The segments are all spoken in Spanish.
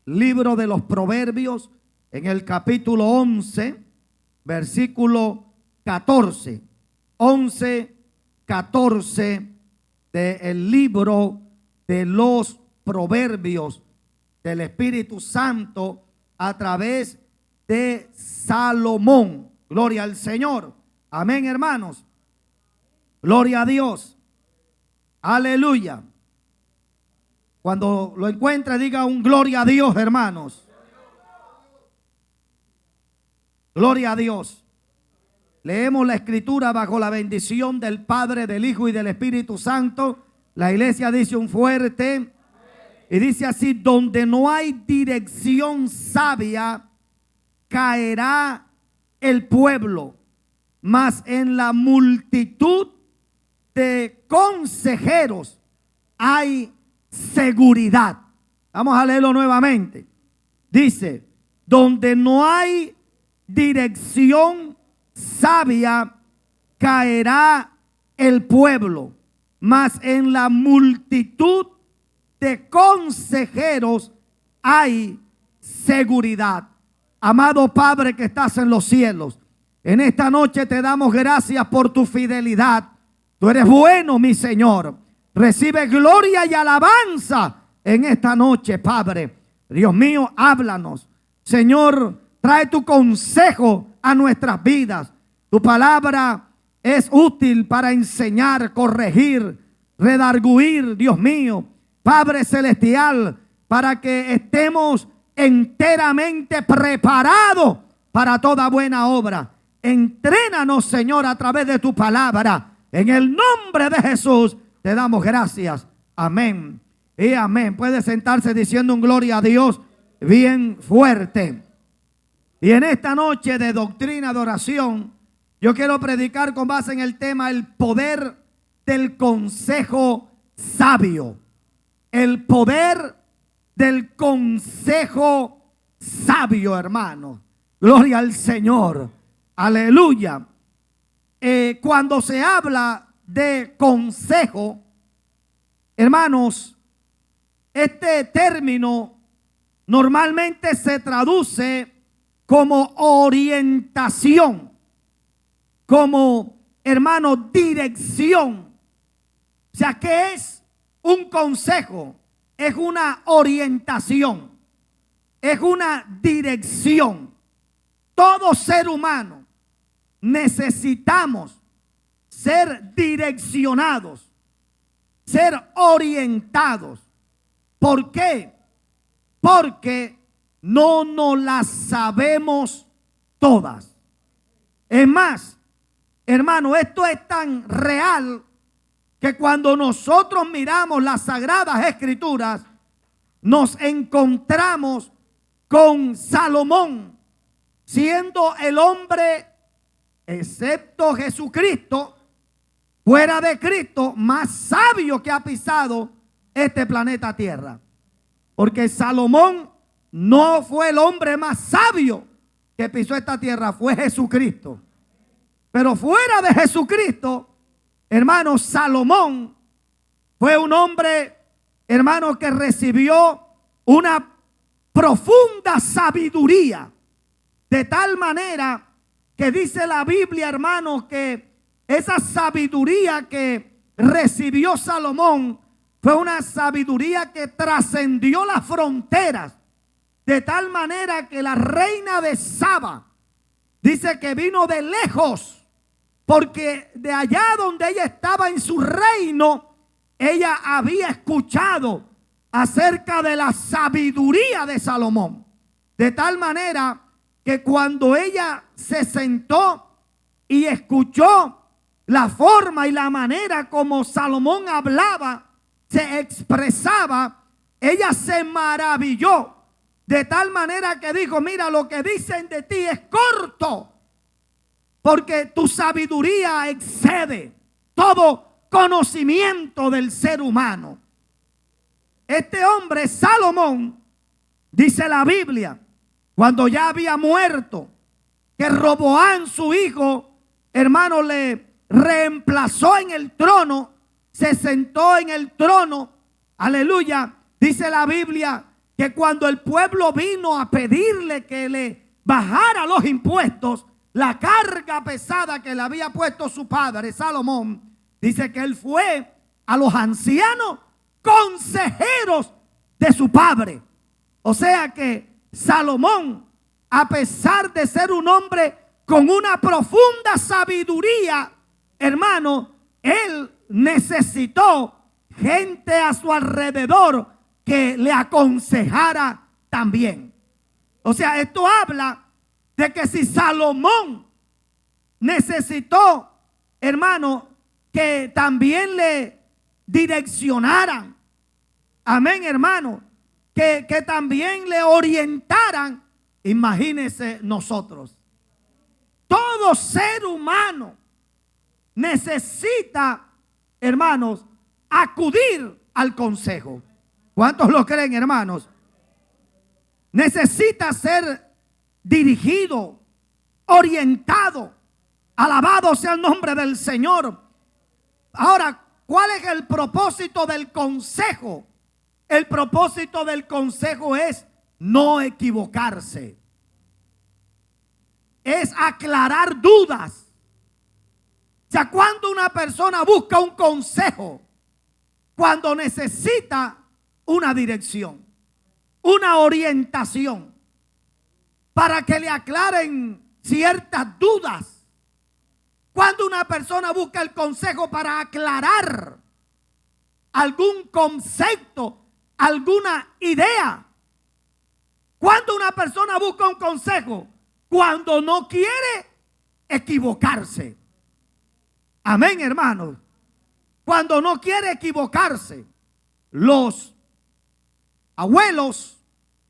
libro de los Proverbios, en el capítulo 11, versículo 14. 11, 14 del libro de los Proverbios del Espíritu Santo a través de Salomón. Gloria al Señor. Amén, hermanos. Gloria a Dios. Aleluya. Cuando lo encuentre, diga un gloria a Dios, hermanos. Gloria a Dios. Leemos la escritura bajo la bendición del Padre, del Hijo y del Espíritu Santo. La iglesia dice un fuerte. Y dice así: donde no hay dirección sabia, caerá el pueblo, mas en la multitud de consejeros hay seguridad. Vamos a leerlo nuevamente. Dice: donde no hay dirección sabia, caerá el pueblo, mas en la multitud de consejeros hay seguridad. Amado Padre que estás en los cielos, en esta noche te damos gracias por tu fidelidad. Tú eres bueno, mi Señor. Recibe gloria y alabanza en esta noche, Padre. Dios mío, háblanos. Señor, trae tu consejo a nuestras vidas. Tu palabra es útil para enseñar, corregir, redarguir, Dios mío, Padre celestial, para que estemos enteramente preparados para toda buena obra. Entrénanos, Señor, a través de tu palabra. En el nombre de Jesús te damos gracias. Amén y amén. Puede sentarse diciendo un gloria a Dios bien fuerte. Y en esta noche de doctrina de oración, yo quiero predicar con base en el tema el poder del consejo sabio. El poder del consejo sabio, hermano. Gloria al Señor. Aleluya. Cuando se habla de consejo, hermanos, este término normalmente se traduce como orientación, como, hermano, dirección. O sea, ¿qué es un consejo? Es una orientación, es una dirección. Todo ser humano necesitamos ser direccionados, ser orientados. ¿Por qué? Porque no nos las sabemos todas. Es más, hermano, esto es tan real que cuando nosotros miramos las Sagradas Escrituras, nos encontramos con Salomón, siendo el hombre, excepto Jesucristo, fuera de Cristo, más sabio que ha pisado este planeta Tierra. Porque Salomón no fue el hombre más sabio que pisó esta tierra, fue Jesucristo. Pero fuera de Jesucristo, hermano, Salomón fue un hombre, hermano, que recibió una profunda sabiduría, de tal manera que dice la Biblia, hermano, que esa sabiduría que recibió Salomón fue una sabiduría que trascendió las fronteras, de tal manera que la reina de Saba dice que vino de lejos, porque de allá donde ella estaba en su reino, ella había escuchado acerca de la sabiduría de Salomón. De tal manera que cuando ella se sentó y escuchó la forma y la manera como Salomón hablaba, se expresaba, ella se maravilló. De tal manera que dijo: mira, lo que dicen de ti es corto, porque tu sabiduría excede todo conocimiento del ser humano. Este hombre, Salomón, dice la Biblia, cuando ya había muerto, que Roboam, su hijo, hermano, le reemplazó en el trono, se sentó en el trono, aleluya. Dice la Biblia que cuando el pueblo vino a pedirle que le bajara los impuestos, la carga pesada que le había puesto su padre Salomón, dice que él fue a los ancianos consejeros de su padre. O sea que Salomón, a pesar de ser un hombre con una profunda sabiduría, hermano, él necesitó gente a su alrededor que le aconsejara también. O sea, esto habla de que si Salomón necesitó, hermano, que también le direccionaran, amén, hermano, que también le orientaran, imagínense nosotros. Todo ser humano necesita, hermanos, acudir al consejo. ¿Cuántos lo creen, hermanos? Necesita ser dirigido, orientado. Alabado sea el nombre del Señor. Ahora, ¿cuál es el propósito del consejo? El propósito del consejo es no equivocarse. Es aclarar dudas. O sea, cuando una persona busca un consejo, cuando necesita una dirección, una orientación, para que le aclaren ciertas dudas. Cuando una persona busca el consejo para aclarar algún concepto, alguna idea. Cuando una persona busca un consejo, cuando no quiere equivocarse. Amén, hermanos. Cuando no quiere equivocarse. Los abuelos,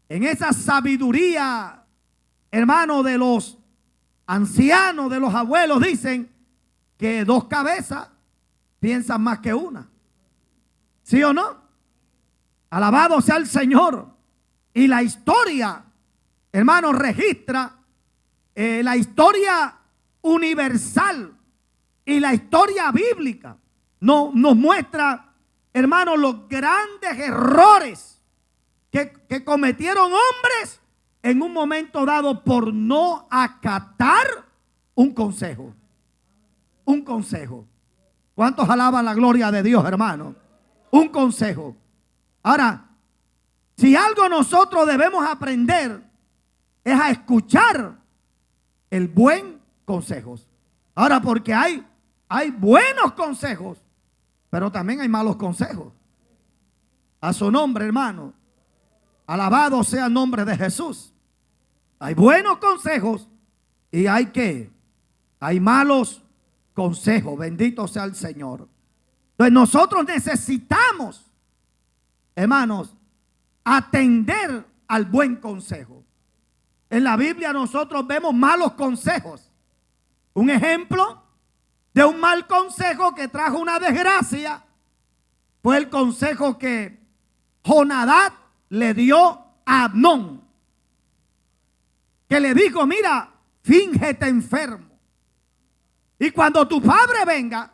en esa sabiduría, hermano, de los ancianos, de los abuelos, dicen que dos cabezas piensan más que una. ¿Sí o no? Alabado sea el Señor. Y la historia, hermano, registra la historia universal y la historia bíblica. Nos muestra, hermano, los grandes errores que cometieron hombres en un momento dado por no acatar un consejo. Un consejo. ¿Cuántos alaban la gloria de Dios, hermano? Un consejo. Ahora, si algo nosotros debemos aprender es a escuchar el buen consejo. Ahora, porque hay buenos consejos, pero también hay malos consejos. A su nombre, hermano. Alabado sea el nombre de Jesús. Hay buenos consejos y hay malos consejos. Bendito sea el Señor. Entonces nosotros necesitamos, hermanos, atender al buen consejo. En la Biblia nosotros vemos malos consejos. Un ejemplo de un mal consejo que trajo una desgracia fue el consejo que Jonadab le dio a Amnón, que le dijo: mira, fíngete enfermo, y cuando tu padre venga,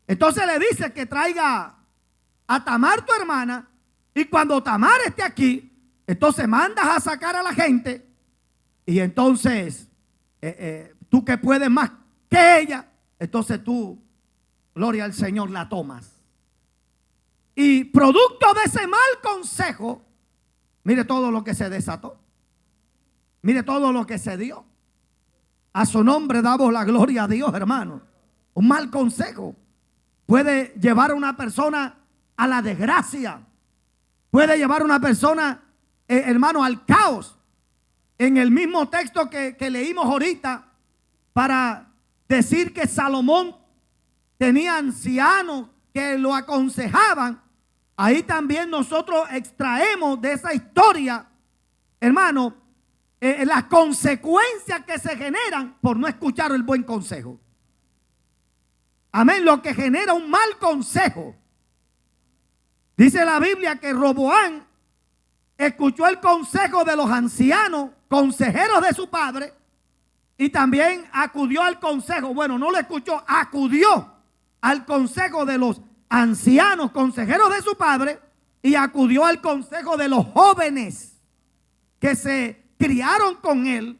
entonces le dice que traiga a Tamar, tu hermana, y cuando Tamar esté aquí, entonces mandas a sacar a la gente, y entonces tú que puedes más que ella, entonces tú, gloria al Señor, la tomas. Y producto de ese mal consejo, mire todo lo que se desató. Mire todo lo que se dio. A su nombre damos la gloria a Dios, hermano. Un mal consejo puede llevar a una persona a la desgracia. Puede llevar a una persona, hermano, al caos. En el mismo texto que leímos ahorita, para decir que Salomón tenía ancianos que lo aconsejaban, ahí también nosotros extraemos de esa historia, hermano, las consecuencias que se generan por no escuchar el buen consejo. Amén, lo que genera un mal consejo. Dice la Biblia que Roboam escuchó el consejo de los ancianos, consejeros de su padre, y también acudió al consejo. Bueno, no lo escuchó, acudió al consejo de los ancianos, consejeros de su padre, y acudió al consejo de los jóvenes que se criaron con él.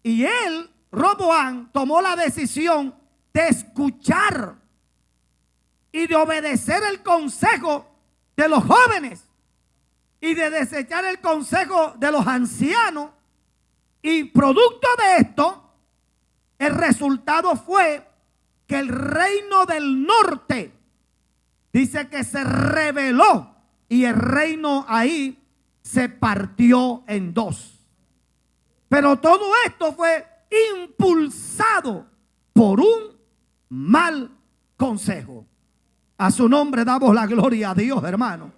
Y él, Roboam, tomó la decisión de escuchar y de obedecer el consejo de los jóvenes y de desechar el consejo de los ancianos. Y producto de esto, el resultado fue que el reino del norte dice que se rebeló y el reino ahí se partió en dos. Pero todo esto fue impulsado por un mal consejo. A su nombre damos la gloria a Dios, hermano.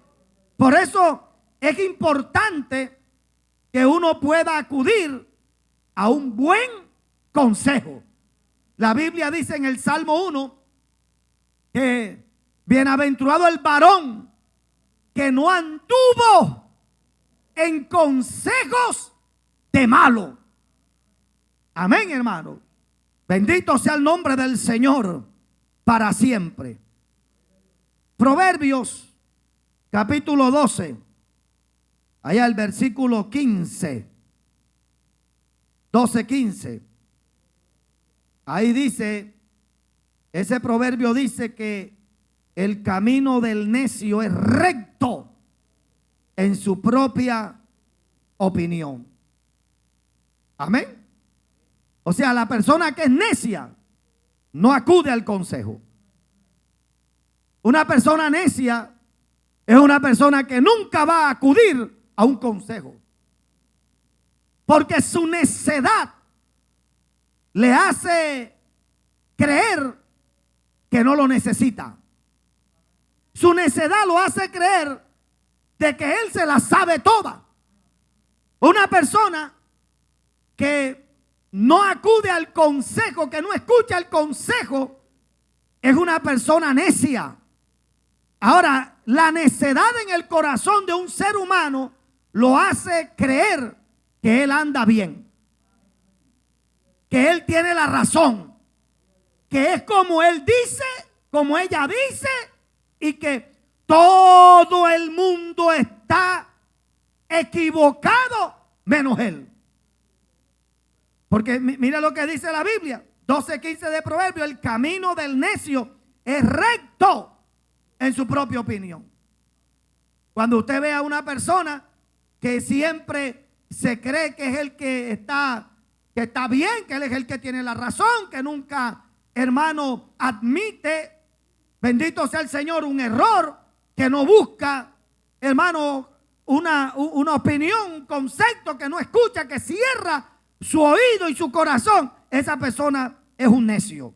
Por eso es importante que uno pueda acudir a un buen consejo. La Biblia dice en el Salmo 1 que bienaventurado el varón que no anduvo en consejos de malo. Amén, hermano. Bendito sea el nombre del Señor para siempre. Proverbios capítulo 12, allá el versículo 15, 12:15. Ahí dice, ese proverbio dice que el camino del necio es recto en su propia opinión. Amén. O sea, la persona que es necia no acude al consejo. Una persona necia es una persona que nunca va a acudir a un consejo, porque su necedad le hace creer que no lo necesita. Su necedad lo hace creer de que él se la sabe toda. Una persona que no acude al consejo, que no escucha el consejo, es una persona necia. Ahora, la necedad en el corazón de un ser humano lo hace creer que él anda bien, que él tiene la razón, que es como él dice, como ella dice, y que todo el mundo está equivocado menos él. Porque mira lo que dice la Biblia, 12:15 de Proverbio: el camino del necio es recto en su propia opinión. Cuando usted ve a una persona que siempre se cree que es el que está bien, que él es el que tiene la razón, que nunca, hermano, admite, bendito sea el Señor, un error, que no busca, hermano, una opinión, un concepto, que no escucha, que cierra su oído y su corazón, esa persona es un necio.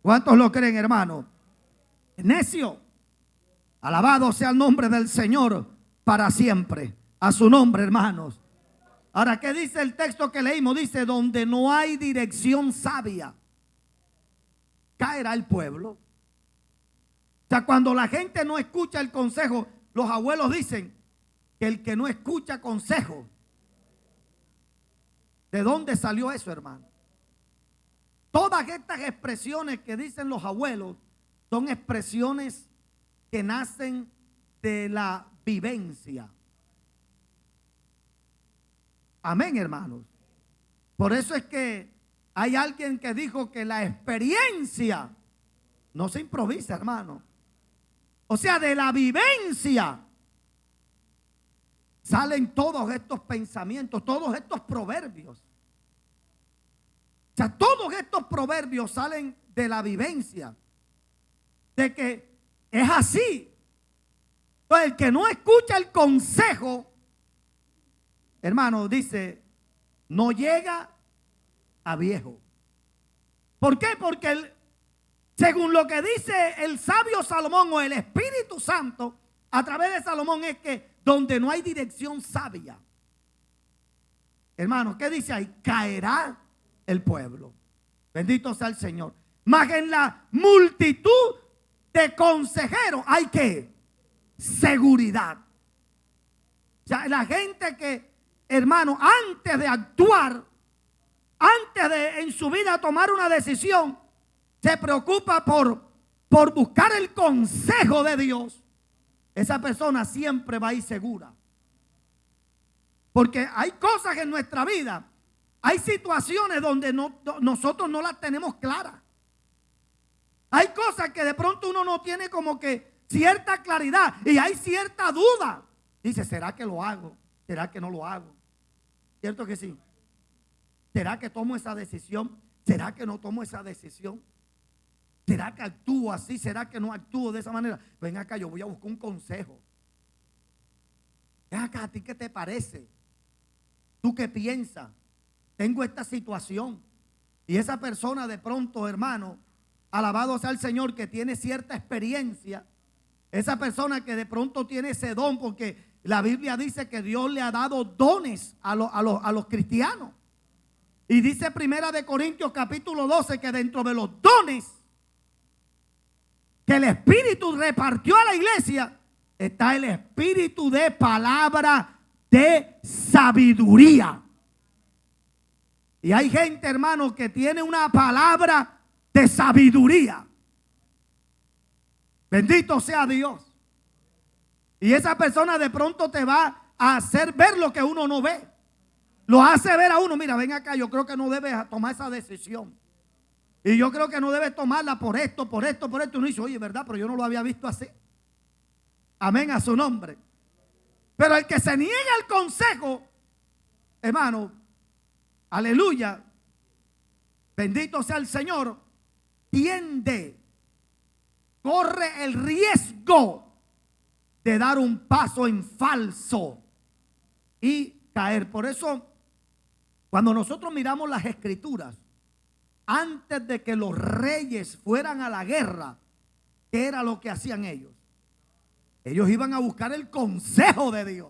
¿Cuántos lo creen, hermano? Necio. Alabado sea el nombre del Señor para siempre. A su nombre, hermanos. Ahora, ¿qué dice el texto que leímos? Dice, donde no hay dirección sabia, caerá el pueblo. O sea, cuando la gente no escucha el consejo, los abuelos dicen que el que no escucha consejo, ¿de dónde salió eso, hermano? Todas estas expresiones que dicen los abuelos son expresiones que nacen de la vivencia. Amén, hermanos. Por eso es que hay alguien que dijo que la experiencia no se improvisa, hermano. O sea, de la vivencia salen todos estos pensamientos, todos estos proverbios. O sea, todos estos proverbios salen de la vivencia, de que es así. Entonces, el que no escucha el consejo, hermano, dice, no llega a viejo. ¿Por qué? Porque según lo que dice el sabio Salomón o el Espíritu Santo a través de Salomón, es que donde no hay dirección sabia, hermano, ¿qué dice ahí? Caerá el pueblo. Bendito sea el Señor. Mas en la multitud de consejeros hay que seguridad. O sea, la gente que, hermano, antes de actuar, antes de en su vida tomar una decisión, se preocupa por buscar el consejo de Dios. esa persona siempre va a ir segura. Porque hay cosas en nuestra vida, hay situaciones donde nosotros no las tenemos claras. Hay cosas que de pronto uno no tiene como que cierta claridad y hay cierta duda. Dice, ¿será que lo hago? ¿Será que no lo hago? ¿Cierto que sí? ¿Será que tomo esa decisión? ¿Será que no tomo esa decisión? ¿Será que actúo así? ¿Será que no actúo de esa manera? Ven acá, yo voy a buscar un consejo. Ven acá, ¿a ti qué te parece? ¿Tú qué piensas? Tengo esta situación. Y esa persona de pronto, hermano, alabado sea el Señor, que tiene cierta experiencia, esa persona que de pronto tiene ese don, porque la Biblia dice que Dios le ha dado dones a los cristianos. Y dice Primera de Corintios capítulo 12 que dentro de los dones que el Espíritu repartió a la iglesia está el espíritu de palabra de sabiduría. Y hay gente, hermano, que tiene una palabra de sabiduría. Bendito sea Dios. Y esa persona de pronto te va a hacer ver lo que uno no ve. Lo hace ver a uno, mira, ven acá, yo creo que no debes tomar esa decisión. Y yo creo que no debes tomarla por esto, por esto, por esto. Y uno dice, oye, ¿verdad? Pero yo no lo había visto así. Amén a su nombre. Pero el que se niega al consejo, hermano, aleluya, bendito sea el Señor, corre el riesgo de dar un paso en falso y caer. Por eso, cuando nosotros miramos las escrituras, antes de que los reyes fueran a la guerra, ¿qué era lo que hacían ellos? Ellos iban a buscar el consejo de Dios.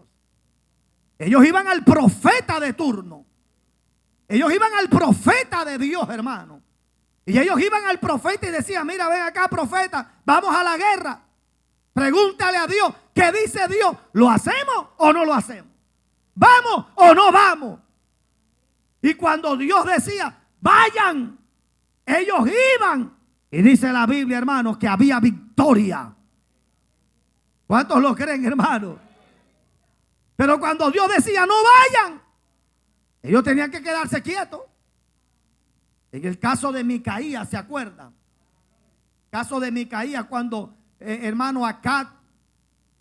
Ellos iban al profeta de turno. Ellos iban al profeta de Dios, hermano. Y ellos iban al profeta y decían, mira, ven acá, profeta, vamos a la guerra. Pregúntale a Dios, ¿qué dice Dios? ¿Lo hacemos o no lo hacemos? ¿Vamos o no vamos? Y cuando Dios decía, vayan, ellos iban. Y dice la Biblia, hermanos, que había victoria. ¿Cuántos lo creen, hermanos? Pero cuando Dios decía, no vayan, ellos tenían que quedarse quietos. En el caso de Micaías, ¿se acuerdan? Caso de Micaías, cuando hermano Acab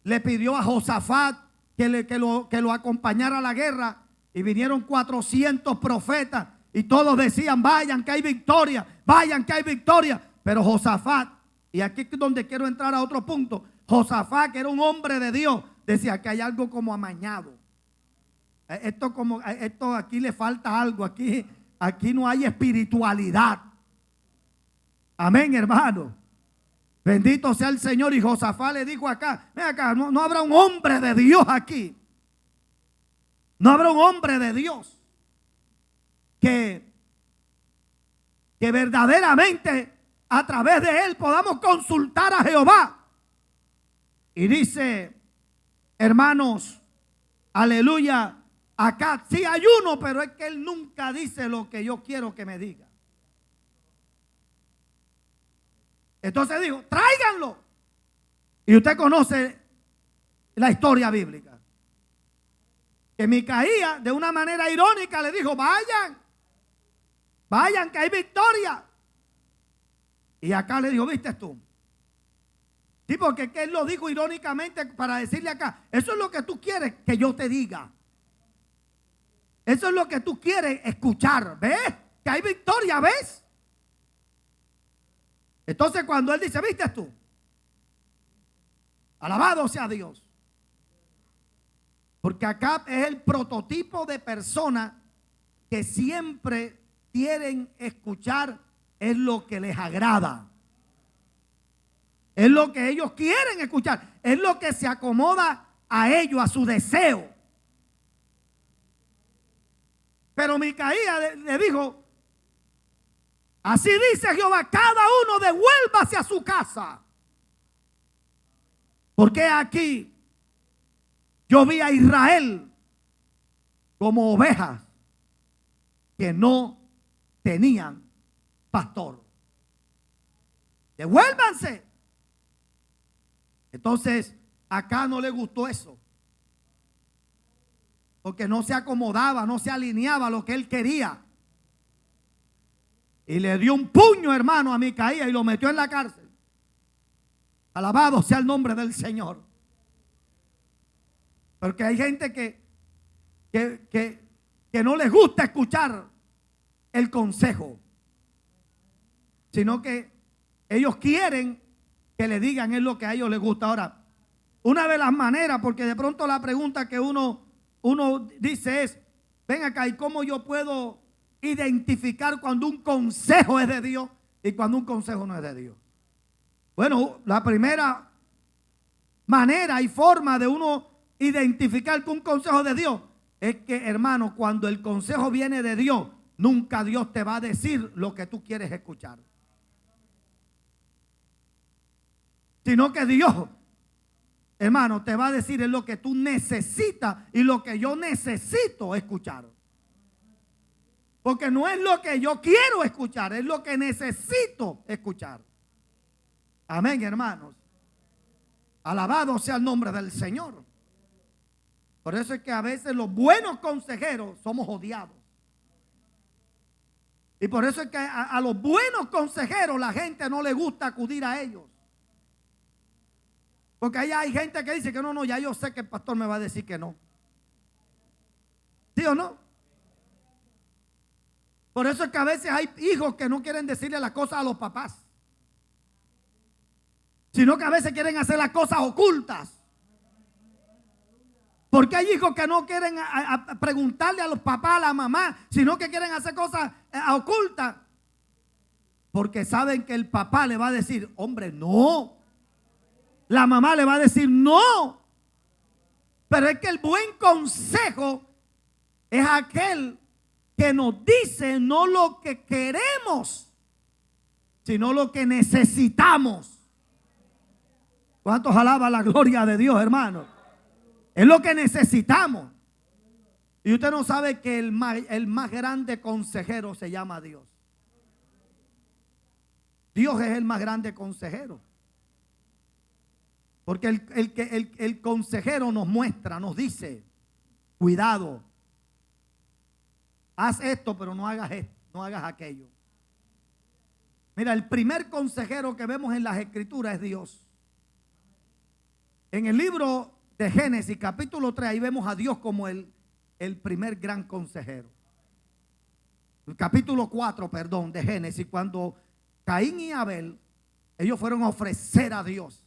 le pidió a Josafat que lo acompañara a la guerra, y vinieron 400 profetas y todos decían, vayan que hay victoria, vayan que hay victoria. Pero Josafat, y aquí es donde quiero entrar a otro punto, Josafat, que era un hombre de Dios, decía que hay algo como amañado. Esto aquí le falta algo, aquí no hay espiritualidad. Amén, hermano. Bendito sea el Señor. Y Josafat le dijo acá, ven acá, no habrá un hombre de Dios aquí. No habrá un hombre de Dios que verdaderamente a través de él podamos consultar a Jehová. Y dice, hermanos, aleluya, acá sí hay uno, pero es que él nunca dice lo que yo quiero que me diga. Entonces dijo, tráiganlo. Y usted conoce la historia bíblica. Que Micaías, de una manera irónica, le dijo, vayan que hay victoria. Y acá le dijo, ¿viste tú? Sí, porque él lo dijo irónicamente para decirle acá, eso es lo que tú quieres que yo te diga. Eso es lo que tú quieres escuchar. ¿Ves? Que hay victoria, ¿ves? Entonces cuando él dice, ¿viste tú? Alabado sea Dios. Porque Acab es el prototipo de persona que siempre quieren escuchar es lo que les agrada. Es lo que ellos quieren escuchar. Es lo que se acomoda a ellos, a su deseo. Pero Micaías le dijo, así dice Jehová, cada uno devuélvase a su casa. Porque aquí yo vi a Israel como ovejas que no tenían pastor. Devuélvanse. Entonces Acá no le gustó eso. Porque no se acomodaba, no se alineaba a lo que él quería. Y le dio un puño, hermano, a Micaías y lo metió en la cárcel. Alabado sea el nombre del Señor. Porque hay gente que no les gusta escuchar el consejo, sino que ellos quieren que le digan es lo que a ellos les gusta. Ahora, una de las maneras, porque de pronto la pregunta que uno dice es, ven acá, ¿y cómo yo puedo identificar cuando un consejo es de Dios y cuando un consejo no es de Dios? Bueno, la primera manera y forma de uno identificar que un consejo es de Dios es que, hermano, cuando el consejo viene de Dios, nunca Dios te va a decir lo que tú quieres escuchar, sino que Dios, hermano, te va a decir es lo que tú necesitas y lo que yo necesito escuchar. Porque no es lo que yo quiero escuchar, es lo que necesito escuchar. Amén, hermanos. Alabado sea el nombre del Señor. Por eso es que a veces los buenos consejeros somos odiados. Y por eso es que a los buenos consejeros la gente no le gusta acudir a ellos. Porque ahí hay gente que dice que no, ya yo sé que el pastor me va a decir que no. ¿Sí o no? Por eso es que a veces hay hijos que no quieren decirle las cosas a los papás, sino que a veces quieren hacer las cosas ocultas. Porque hay hijos que no quieren preguntarle a los papás, a la mamá, sino que quieren hacer cosas ocultas. Porque saben que el papá le va a decir, hombre, no. La mamá le va a decir, no. Pero es que el buen consejo es aquel que nos dice no lo que queremos, sino lo que necesitamos. ¿Cuántos alaban la gloria de Dios, hermano? Es lo que necesitamos. Y usted no sabe que el más grande consejero se llama Dios. Dios es el más grande consejero. Porque el consejero nos muestra, nos dice, cuidado, haz esto, pero no hagas esto, no hagas aquello. Mira, el primer consejero que vemos en las Escrituras es Dios. En el libro de Génesis, capítulo 3, ahí vemos a Dios como el primer gran consejero. El capítulo 4, perdón, de Génesis, cuando Caín y Abel, ellos fueron a ofrecer a Dios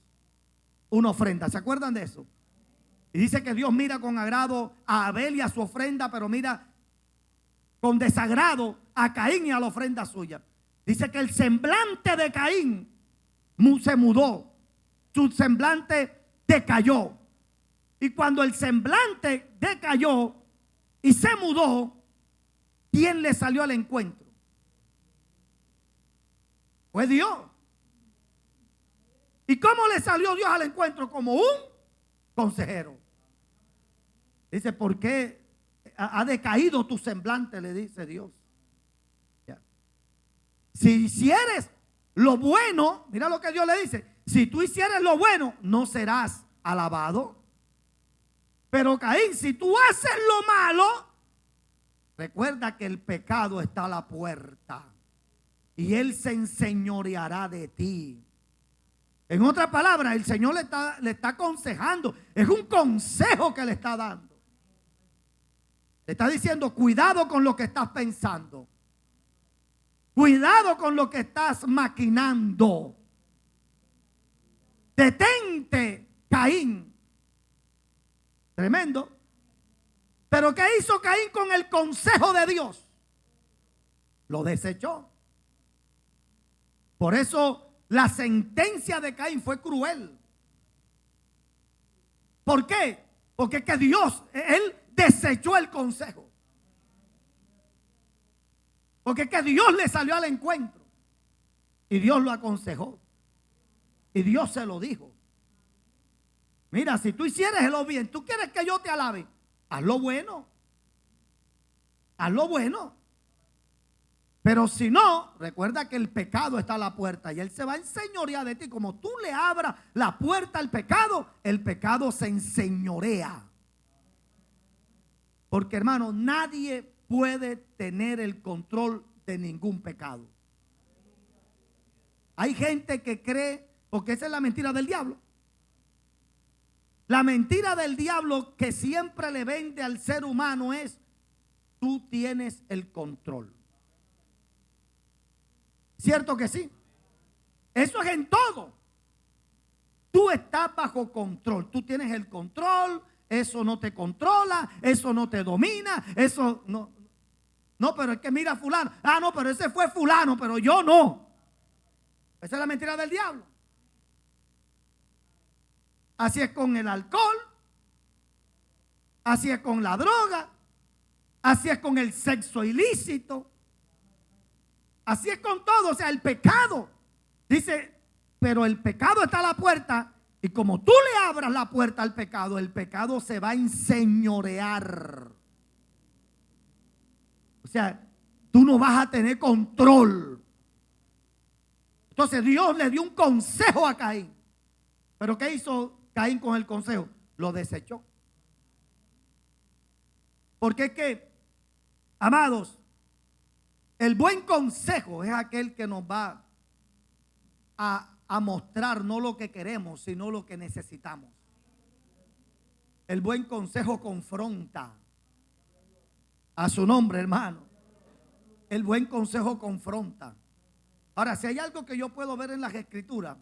una ofrenda. ¿Se acuerdan de eso? Y dice que Dios mira con agrado a Abel y a su ofrenda, pero mira con desagrado a Caín y a la ofrenda suya. Dice que el semblante de Caín se mudó, su semblante decayó. Y cuando el semblante decayó y se mudó, ¿quién le salió al encuentro? Fue Dios. ¿Y cómo le salió Dios al encuentro? Como un consejero. Dice, ¿por qué ha decaído tu semblante? Le dice Dios. Ya. Si hicieres lo bueno, mira lo que Dios le dice. Si tú hicieres lo bueno, no serás alabado. Pero Caín, si tú haces lo malo, recuerda que el pecado está a la puerta y él se enseñoreará de ti. En otras palabras, el Señor le está aconsejando. Es un consejo que le está dando. Le está diciendo, cuidado con lo que estás pensando. Cuidado con lo que estás maquinando. Detente, Caín. Tremendo. Pero ¿qué hizo Caín con el consejo de Dios? Lo desechó. Por eso la sentencia de Caín fue cruel. ¿Por qué? Porque es que Dios, él desechó el consejo. Porque es que Dios le salió al encuentro. Y Dios lo aconsejó. Y Dios se lo dijo. Mira, si tú hicieres lo bien, tú quieres que yo te alabe, haz lo bueno. Haz lo bueno. Pero si no, recuerda que el pecado está a la puerta y Él se va a enseñorear de ti. Como tú le abras la puerta al pecado, el pecado se enseñorea. Porque, hermano, nadie puede tener el control de ningún pecado. Hay gente que cree, porque esa es la mentira del diablo. La mentira del diablo que siempre le vende al ser humano es: tú tienes el control. ¿Cierto que sí? Eso es en todo. Tú estás bajo control. Tú tienes el control. Eso no te controla. Eso no te domina. Eso no. No, pero es que mira a fulano. Ah, no, pero ese fue fulano, pero yo no. Esa es la mentira del diablo. Así es con el alcohol. Así es con la droga. Así es con el sexo ilícito. Así es con todo. O sea, el pecado. Dice, pero el pecado está a la puerta. Y como tú le abras la puerta al pecado, el pecado se va a enseñorear. O sea, tú no vas a tener control. Entonces Dios le dio un consejo a Caín. Pero ¿qué hizo Caín con el consejo? Lo desechó. Porque es que, amados, el buen consejo es aquel que nos va a mostrar no lo que queremos, sino lo que necesitamos. El buen consejo confronta. A su nombre, hermano. El buen consejo confronta. Ahora, si hay algo que yo puedo ver en las Escrituras,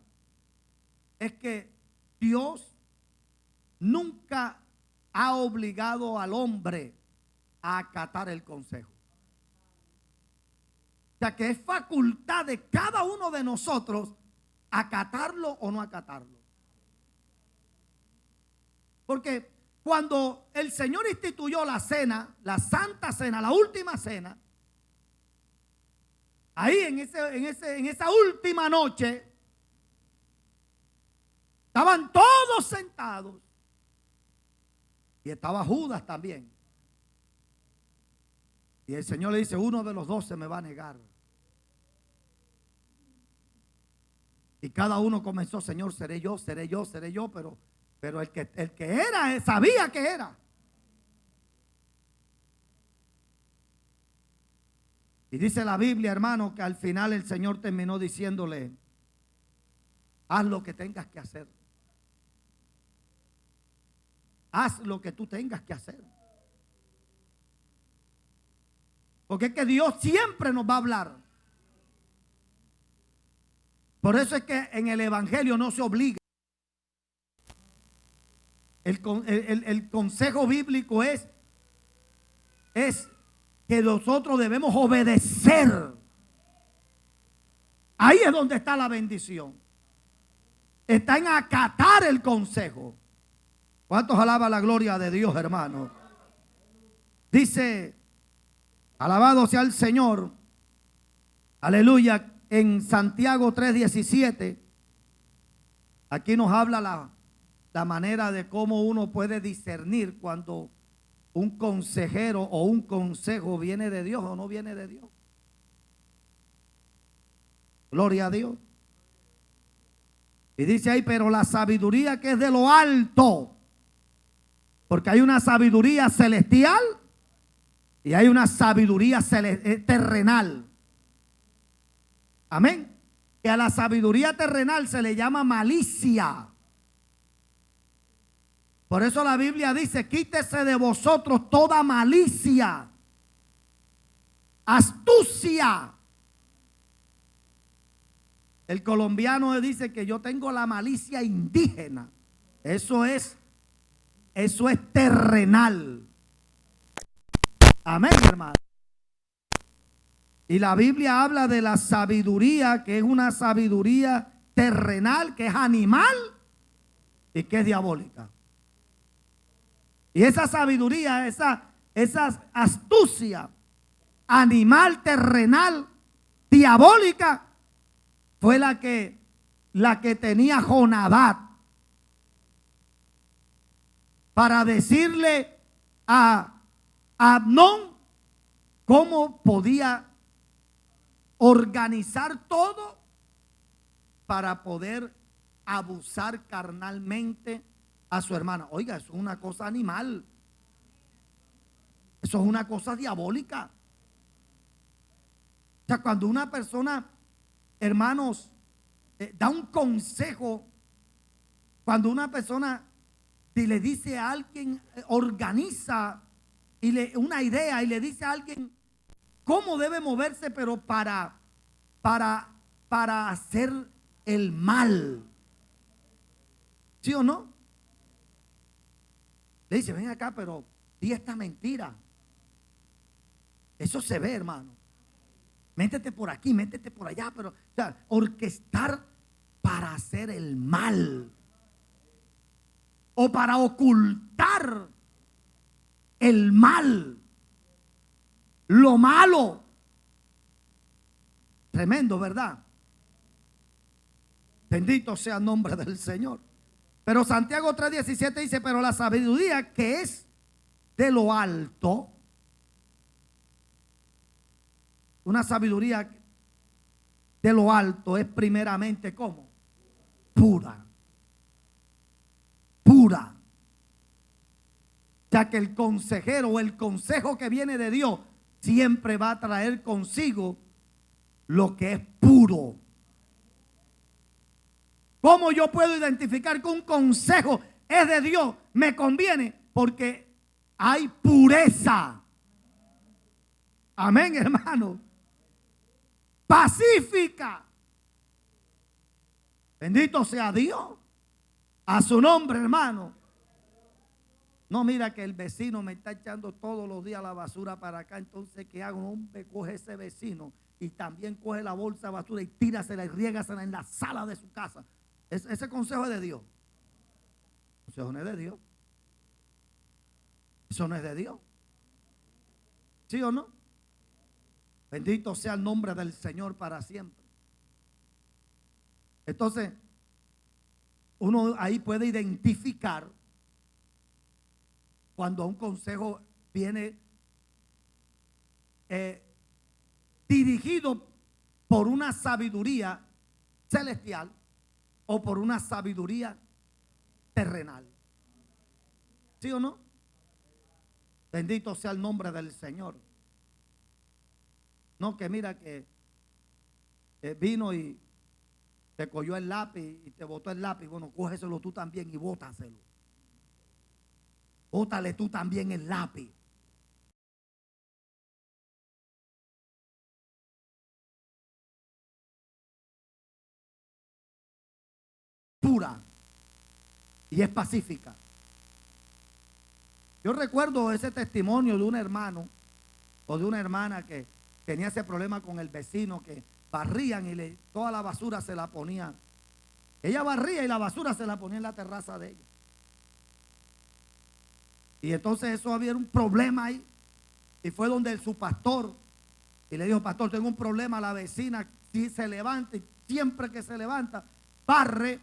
es que Dios nunca ha obligado al hombre a acatar el consejo. O sea, que es facultad de cada uno de nosotros acatarlo o no acatarlo. Porque cuando el Señor instituyó la cena, la santa cena, la última cena, ahí en esa última noche, estaban todos sentados. Y estaba Judas también. Y el Señor le dice: uno de los 12 me va a negar. Y cada uno comenzó: Señor, seré yo, seré yo, seré yo. Pero el que era, sabía que era. Y dice la Biblia, hermano, que al final el Señor terminó diciéndole: haz lo que tengas que hacer. Haz lo que tú tengas que hacer. Porque es que Dios siempre nos va a hablar. Por eso es que en el Evangelio no se obliga. El consejo bíblico es que nosotros debemos obedecer. Ahí es donde está la bendición. Está en acatar el consejo. ¿Cuántos alaban la gloria de Dios, hermano? Dice: alabado sea el Señor. Aleluya. En Santiago 3:17, aquí nos habla la manera de cómo uno puede discernir cuando un consejero o un consejo viene de Dios o no viene de Dios. Gloria a Dios. Y dice ahí: pero la sabiduría que es de lo alto, porque hay una sabiduría celestial y hay una sabiduría terrenal. Amén. Que a la sabiduría terrenal se le llama malicia. Por eso la Biblia dice: quítese de vosotros toda malicia, astucia. El colombiano dice que yo tengo la malicia indígena. Eso es terrenal. Amén, hermano. Y la Biblia habla de la sabiduría, que es una sabiduría terrenal, que es animal y que es diabólica. Y esa sabiduría, esa astucia animal, terrenal, diabólica, fue la que tenía Jonadab para decirle a Amnón cómo podía organizar todo para poder abusar carnalmente a su hermana. Oiga, eso es una cosa animal. Eso es una cosa diabólica. O sea, cuando una persona, hermanos, da un consejo, cuando una persona si le dice a alguien, organiza una idea y le dice a alguien cómo debe moverse, pero para hacer el mal. ¿Sí o no? Le dice, ven acá, pero di esta mentira. Eso se ve, hermano. Métete por aquí, métete por allá, pero, o sea, orquestar para hacer el mal. O para ocultar el mal, lo malo. Tremendo, ¿verdad? Bendito sea el nombre del Señor. Pero Santiago 3:17 dice, pero la sabiduría que es de lo alto, una sabiduría de lo alto es primeramente ¿cómo? Pura. Pura. Ya que el consejero o el consejo que viene de Dios siempre va a traer consigo lo que es puro. ¿Cómo yo puedo identificar que un consejo es de Dios? Me conviene porque hay pureza. Amén, hermano. Pacífica. Bendito sea Dios. A su nombre, hermano. No, mira que el vecino me está echando todos los días la basura para acá. Entonces, ¿qué hago? Hombre, coge ese vecino y también coge la bolsa de basura y tírasela y riégasela en la sala de su casa. Ese consejo es de Dios. Eso no es de Dios. Eso no es de Dios. ¿Sí o no? Bendito sea el nombre del Señor para siempre. Entonces, uno ahí puede identificar cuando un consejo viene dirigido por una sabiduría celestial o por una sabiduría terrenal. ¿Sí o no? Bendito sea el nombre del Señor. No, que mira que vino y te cogió el lápiz y te botó el lápiz. Bueno, cógeselo tú también y bótaselo. Bótale tú también el lápiz. Pura y es pacífica. Yo recuerdo ese testimonio de un hermano o de una hermana que tenía ese problema con el vecino, que barrían y toda la basura se la ponían. Ella barría y la basura se la ponía en la terraza de ella. Y entonces eso había un problema ahí. Y fue donde su pastor y le dijo, pastor, tengo un problema. La vecina si se levanta y siempre que se levanta barre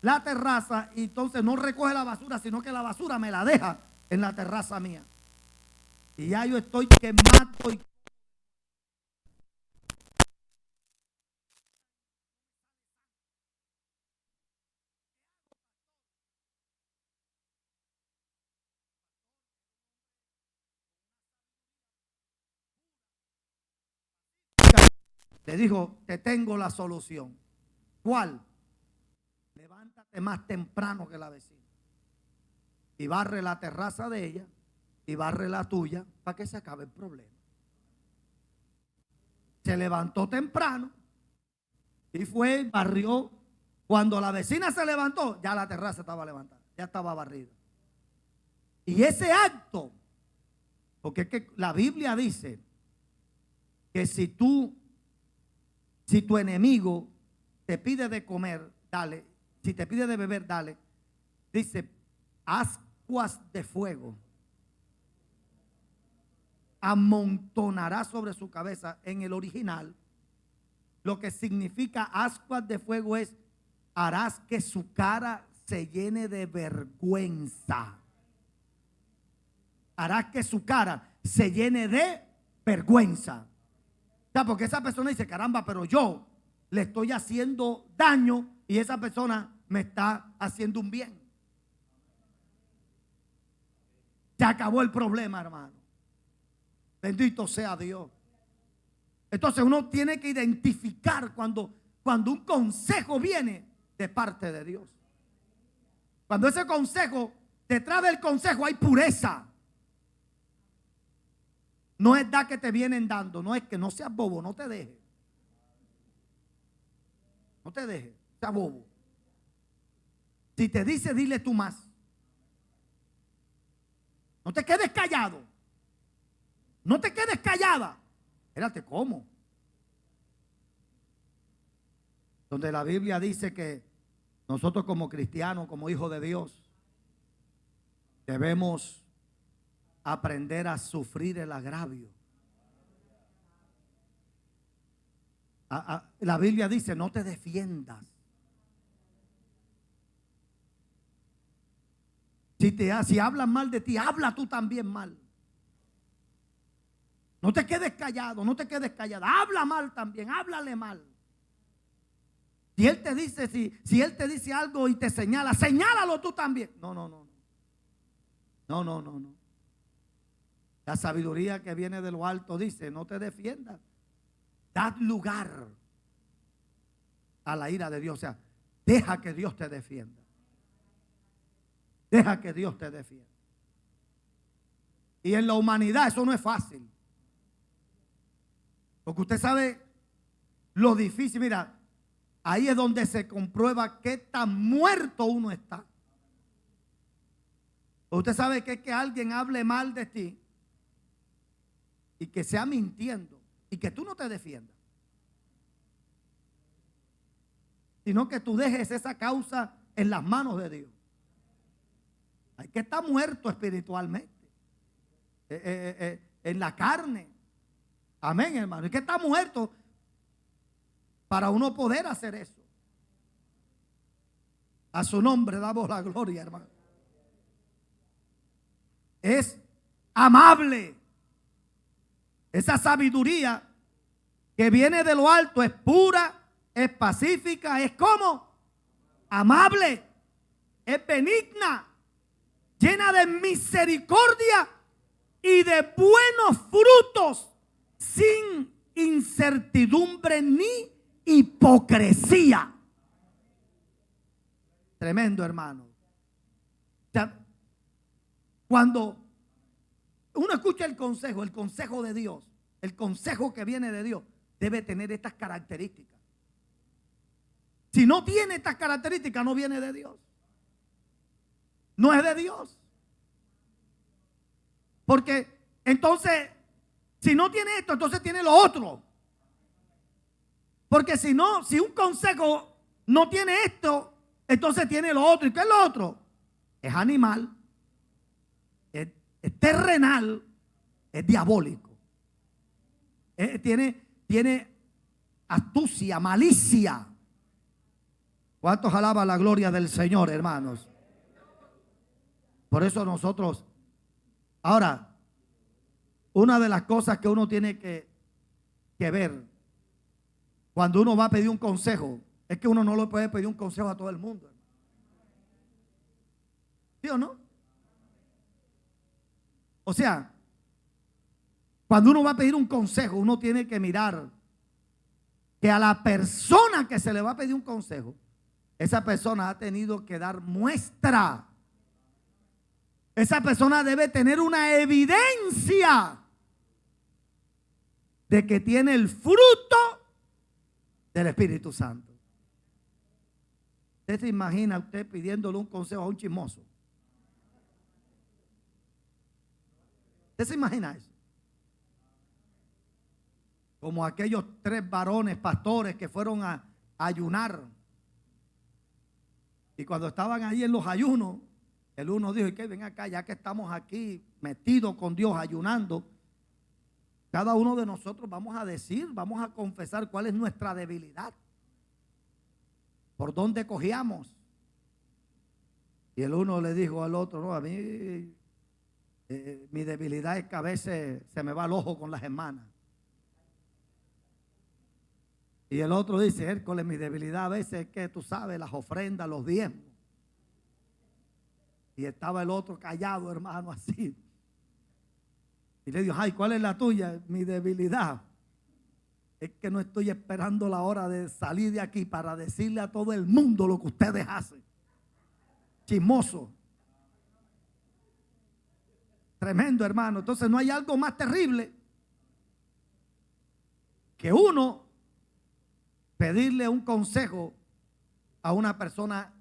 la terraza y entonces no recoge la basura, sino que la basura me la deja en la terraza mía. Y ya yo estoy que mato y le dijo, te tengo la solución. ¿Cuál? Levántate más temprano que la vecina y barre la terraza de ella y barre la tuya para que se acabe el problema. Se levantó temprano y fue, barrió. Cuando la vecina se levantó, ya la terraza estaba levantada, ya estaba barrida. Y ese acto, porque es que la Biblia dice que si tu enemigo te pide de comer, dale. Si te pide de beber, dale. Dice, ascuas de fuego amontonará sobre su cabeza. En el original, lo que significa ascuas de fuego es, harás que su cara se llene de vergüenza. Harás que su cara se llene de vergüenza. sea, porque esa persona dice, caramba, pero yo le estoy haciendo daño y esa persona me está haciendo un bien. Se acabó el problema, hermano. Bendito sea Dios. Entonces uno tiene que identificar cuando un consejo viene de parte de Dios. Cuando ese consejo, detrás del consejo hay pureza. No es da que te vienen dando, no es que no seas bobo, no te dejes. No te dejes, sea bobo. Si te dice, dile tú más. No te quedes callado. No te quedes callada. Espérate, ¿cómo? Donde la Biblia dice que nosotros como cristianos, como hijos de Dios, debemos aprender a sufrir el agravio. La Biblia dice, no te defiendas. Si hablan mal de ti, habla tú también mal. No te quedes callado, no te quedes callada. Habla mal también, háblale mal. Si él te dice, si él te dice algo y te señala, señálalo tú también. No. La sabiduría que viene de lo alto dice, no te defiendas. Dad lugar a la ira de Dios. O sea, deja que Dios te defienda. Deja que Dios te defienda. Y en la humanidad eso no es fácil. Porque usted sabe lo difícil. Mira, ahí es donde se comprueba qué tan muerto uno está. Usted sabe que es que alguien hable mal de ti y que sea mintiendo y que tú no te defiendas, sino que tú dejes esa causa en las manos de Dios. Hay que estar muerto espiritualmente, en la carne. Amén, hermano. Hay que estar muerto para uno poder hacer eso. A su nombre damos la gloria, hermano. Es amable. Esa sabiduría que viene de lo alto es pura, es pacífica, es como amable, es benigna, llena de misericordia y de buenos frutos, sin incertidumbre ni hipocresía. Tremendo, hermano. O sea, cuando uno escucha el consejo de Dios, el consejo que viene de Dios, debe tener estas características. Si no tiene estas características, no viene de Dios. No es de Dios. Porque entonces, si no tiene esto, entonces tiene lo otro. Porque si no, si un consejo no tiene esto, entonces tiene lo otro. ¿Y qué es lo otro? Es animal, es terrenal, es diabólico. Tiene astucia, malicia. ¿Cuántos alaban la gloria del Señor, hermanos? Por eso nosotros, ahora, una de las cosas que uno tiene que ver cuando uno va a pedir un consejo, es que uno no le puede pedir un consejo a todo el mundo. ¿Sí o no? O sea, cuando uno va a pedir un consejo, uno tiene que mirar que a la persona que se le va a pedir un consejo, esa persona ha tenido que dar muestra. Esa persona debe tener una evidencia de que tiene el fruto del Espíritu Santo. ¿Usted se imagina usted pidiéndole un consejo a un chismoso? ¿Usted se imagina eso? Como aquellos 3 varones pastores que fueron a ayunar. Y cuando estaban ahí en los ayunos, el uno dijo, ¿y qué? Ven acá, ya que estamos aquí metidos con Dios ayunando, cada uno de nosotros vamos a decir, vamos a confesar cuál es nuestra debilidad. ¿Por dónde cogíamos? Y el uno le dijo al otro, no, a mí mi debilidad es que a veces se me va el ojo con las hermanas. Y el otro dice, Hércules, mi debilidad a veces es que tú sabes, las ofrendas, los diezmos. Y estaba el otro callado, hermano, así. Y le dijo, ay, ¿cuál es la tuya? Mi debilidad es que no estoy esperando la hora de salir de aquí para decirle a todo el mundo lo que ustedes hacen. Chismoso. Tremendo, hermano. Entonces no hay algo más terrible que uno pedirle un consejo a una persona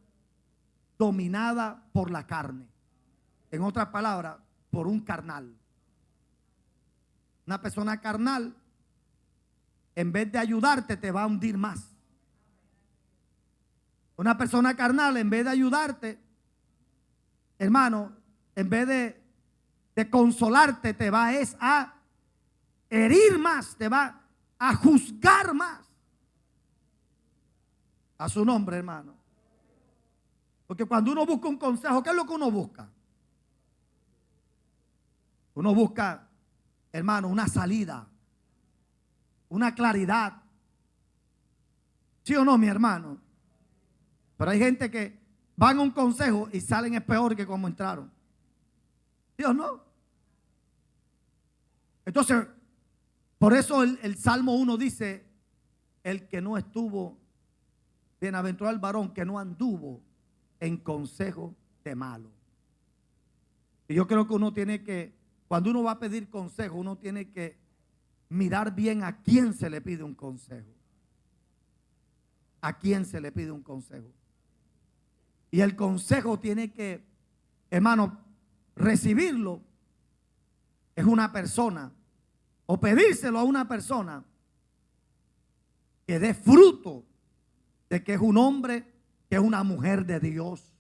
dominada por la carne. En otras palabras, por un carnal. Una persona carnal, en vez de ayudarte, te va a hundir más. Una persona carnal, en vez de ayudarte, hermano, en vez de consolarte, te va a herir más, te va a juzgar más. A su nombre, hermano. Porque cuando uno busca un consejo, ¿qué es lo que uno busca? Uno busca, hermano, una salida, una claridad. ¿Sí o no, mi hermano? Pero hay gente que van a un consejo y salen es peor que como entraron. ¿Sí o no? Entonces, por eso el Salmo 1 dice, el que no estuvo, bienaventurado el varón que no anduvo en consejo de malo. Y yo creo que uno tiene que, cuando uno va a pedir consejo, uno tiene que mirar bien a quién se le pide un consejo. A quién se le pide un consejo. Y el consejo tiene que, hermano, recibirlo es una persona, o pedírselo a una persona que dé fruto de que es un hombre, que es una mujer de Dios,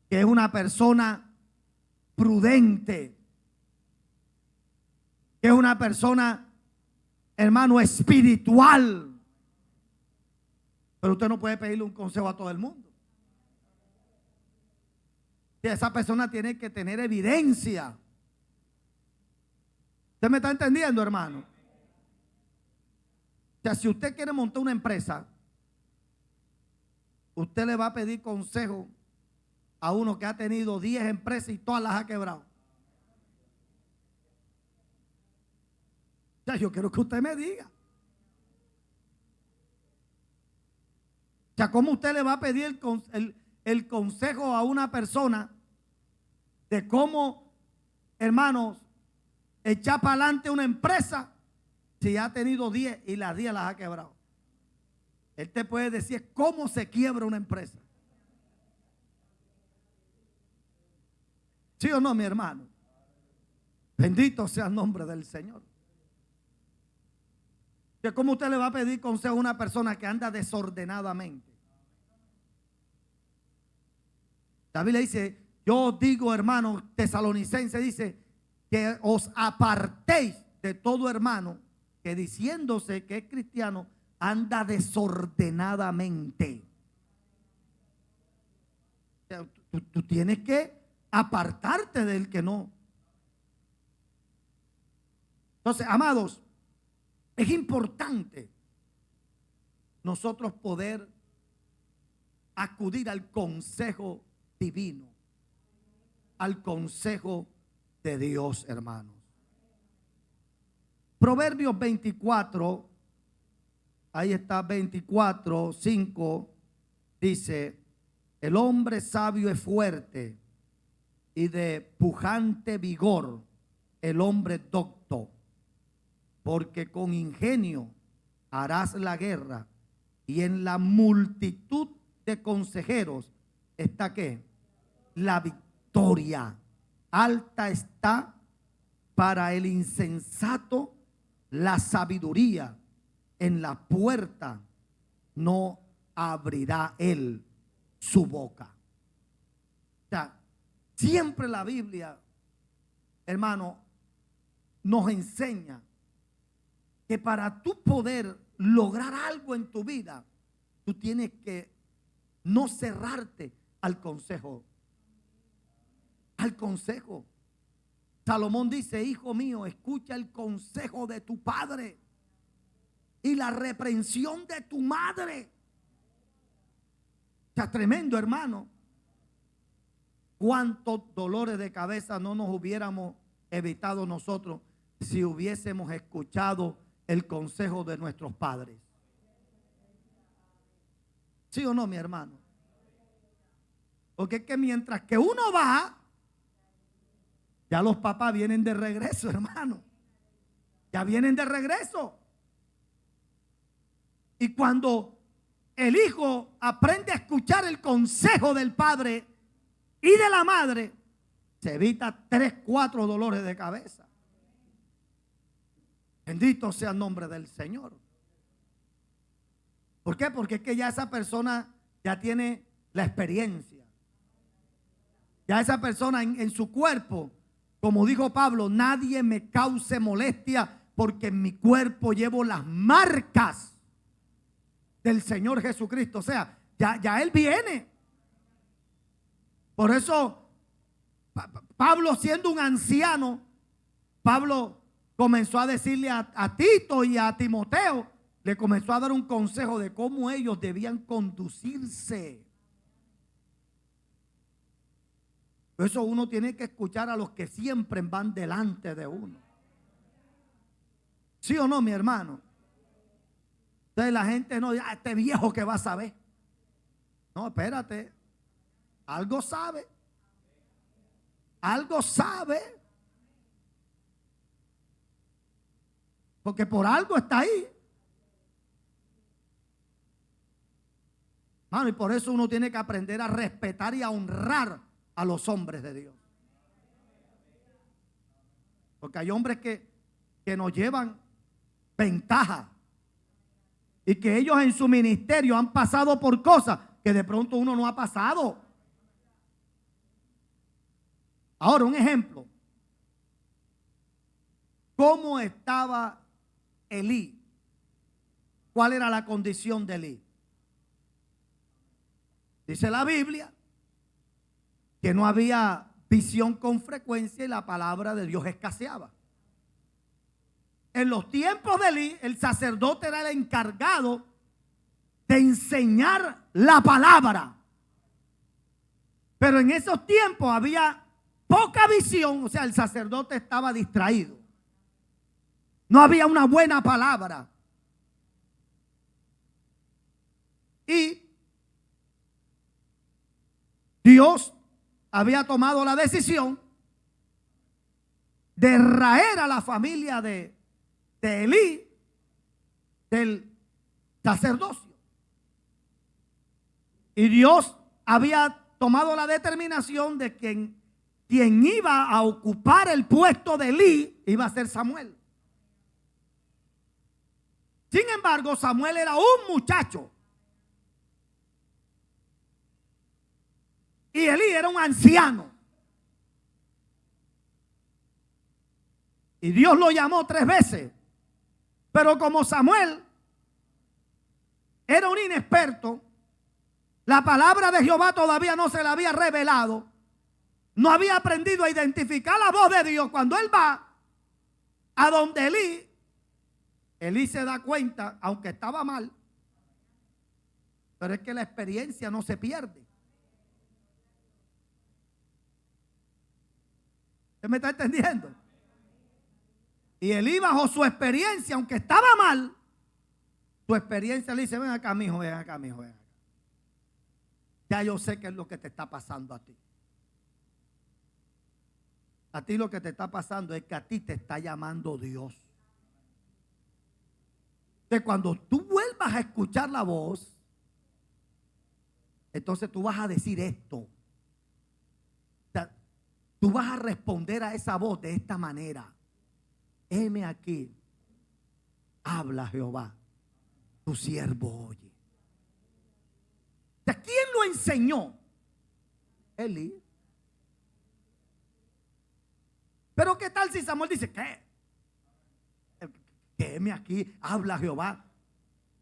que es una persona prudente, que es una persona, hermano, espiritual. Pero usted no puede pedirle un consejo a todo el mundo. Esa persona tiene que tener evidencia. ¿Usted me está entendiendo, hermano? O sea, si usted quiere montar una empresa, usted le va a pedir consejo a uno que ha tenido 10 empresas y todas las ha quebrado. O sea, yo quiero que usted me diga. O sea, ¿cómo usted le va a pedir el consejo a una persona de cómo, hermanos, echar para adelante una empresa si ha tenido 10 y las 10 las ha quebrado? Él te puede decir cómo se quiebra una empresa. ¿Sí o no, mi hermano? Bendito sea el nombre del Señor. Que ¿cómo usted le va a pedir consejo a una persona que anda desordenadamente? La Biblia dice, yo os digo, hermanos tesalonicenses, dice que os apartéis de todo hermano que diciéndose que es cristiano anda desordenadamente. O sea, tú tienes que apartarte del que no. Entonces, amados, es importante nosotros poder acudir al consejo divino, al consejo de Dios, hermanos. Proverbios 24, ahí está 24, 5, dice, el hombre sabio es fuerte y de pujante vigor el hombre docto, porque con ingenio harás la guerra y en la multitud de consejeros está ¿qué? La victoria. Alta está para el insensato la sabiduría, en la puerta no abrirá él su boca. O sea, siempre la Biblia, hermano, nos enseña que para tú poder lograr algo en tu vida, tú tienes que no cerrarte al consejo. Al consejo. Salomón dice, hijo mío, escucha el consejo de tu padre. y la reprensión de tu madre. O sea, tremendo, hermano. ¿Cuántos dolores de cabeza no nos hubiéramos evitado nosotros si hubiésemos escuchado el consejo de nuestros padres? ¿Sí o no, mi hermano? Porque es que mientras que uno va, ya los papás vienen de regreso, hermano. Ya vienen de regreso. Y cuando el hijo aprende a escuchar el consejo del padre y de la madre, se evita 3, 4 dolores de cabeza. Bendito sea el nombre del Señor. ¿Por qué? Porque es que ya esa persona ya tiene la experiencia. Ya esa persona en su cuerpo, como dijo Pablo, nadie me cause molestia porque en mi cuerpo llevo las marcas del Señor Jesucristo. O sea, ya Él viene. Por eso, Pablo, siendo un anciano, Pablo comenzó a decirle a Tito y a Timoteo, le comenzó a dar un consejo de cómo ellos debían conducirse. Por eso uno tiene que escuchar a los que siempre van delante de uno. ¿Sí o no, mi hermano? Entonces la gente no dice, este viejo que va a saber. No, espérate. Algo sabe. Algo sabe. Porque por algo está ahí. Mano, y por eso uno tiene que aprender a respetar y a honrar a los hombres de Dios. Porque hay hombres que nos llevan ventaja. Y que ellos en su ministerio han pasado por cosas que de pronto uno no ha pasado. Ahora, un ejemplo. ¿Cómo estaba Elí? ¿Cuál era la condición de Elí? Dice la Biblia que no había visión con frecuencia y la palabra de Dios escaseaba. En los tiempos de Elí, el sacerdote era el encargado de enseñar la palabra. Pero en esos tiempos había poca visión, o sea, el sacerdote estaba distraído. No había una buena palabra. Y Dios había tomado la decisión de raer a la familia de Elí del sacerdocio. Y Dios había tomado la determinación de que quien iba a ocupar el puesto de Elí iba a ser Samuel. Sin embargo, Samuel era un muchacho. Y Elí era un anciano. Y Dios lo llamó 3 veces. Pero como Samuel era un inexperto, la palabra de Jehová todavía no se le había revelado, no había aprendido a identificar la voz de Dios. Cuando él va a donde Elí se da cuenta, aunque estaba mal, pero es que la experiencia no se pierde. ¿Usted me está entendiendo? Y Elí, bajo su experiencia, aunque estaba mal, su experiencia le dice, ven acá, mijo, ven acá, mijo, ven acá. Ya yo sé qué es lo que te está pasando a ti. A ti lo que te está pasando es que a ti te está llamando Dios. Entonces, cuando tú vuelvas a escuchar la voz, entonces tú vas a decir esto. O sea, tú vas a responder a esa voz de esta manera. Heme aquí, habla Jehová, tu siervo oye. ¿De quién lo enseñó? Elí. Pero ¿qué tal si Samuel dice, qué? Que heme aquí, habla Jehová,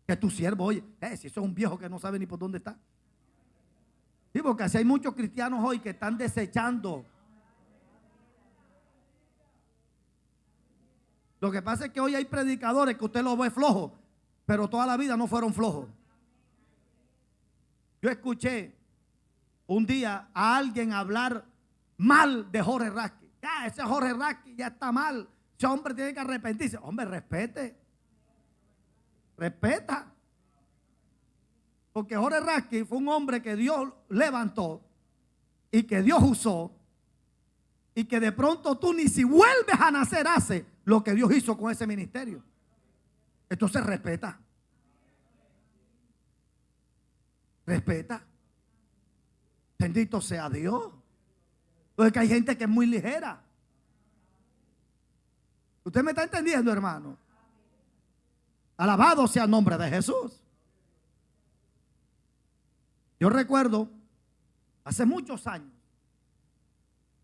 que tu siervo oye. Si eso es un viejo que no sabe ni por dónde está. Sí, porque así hay muchos cristianos hoy que están desechando. Lo que pasa es que hoy hay predicadores que usted los ve flojo. pero toda la vida no fueron flojos. Yo escuché un día a alguien hablar mal de Jorge Rasky. Ya, ese Jorge Rasky ya está mal. Ese hombre tiene que arrepentirse. Hombre, respete. Respeta. Porque Jorge Rasky fue un hombre que Dios levantó y que Dios usó, y que de pronto tú ni si vuelves a nacer hace lo que Dios hizo con ese ministerio. Esto se respeta. Respeta. Bendito sea Dios. Porque hay gente que es muy ligera. ¿Usted me está entendiendo, hermano? Alabado sea el nombre de Jesús. Yo recuerdo hace muchos años,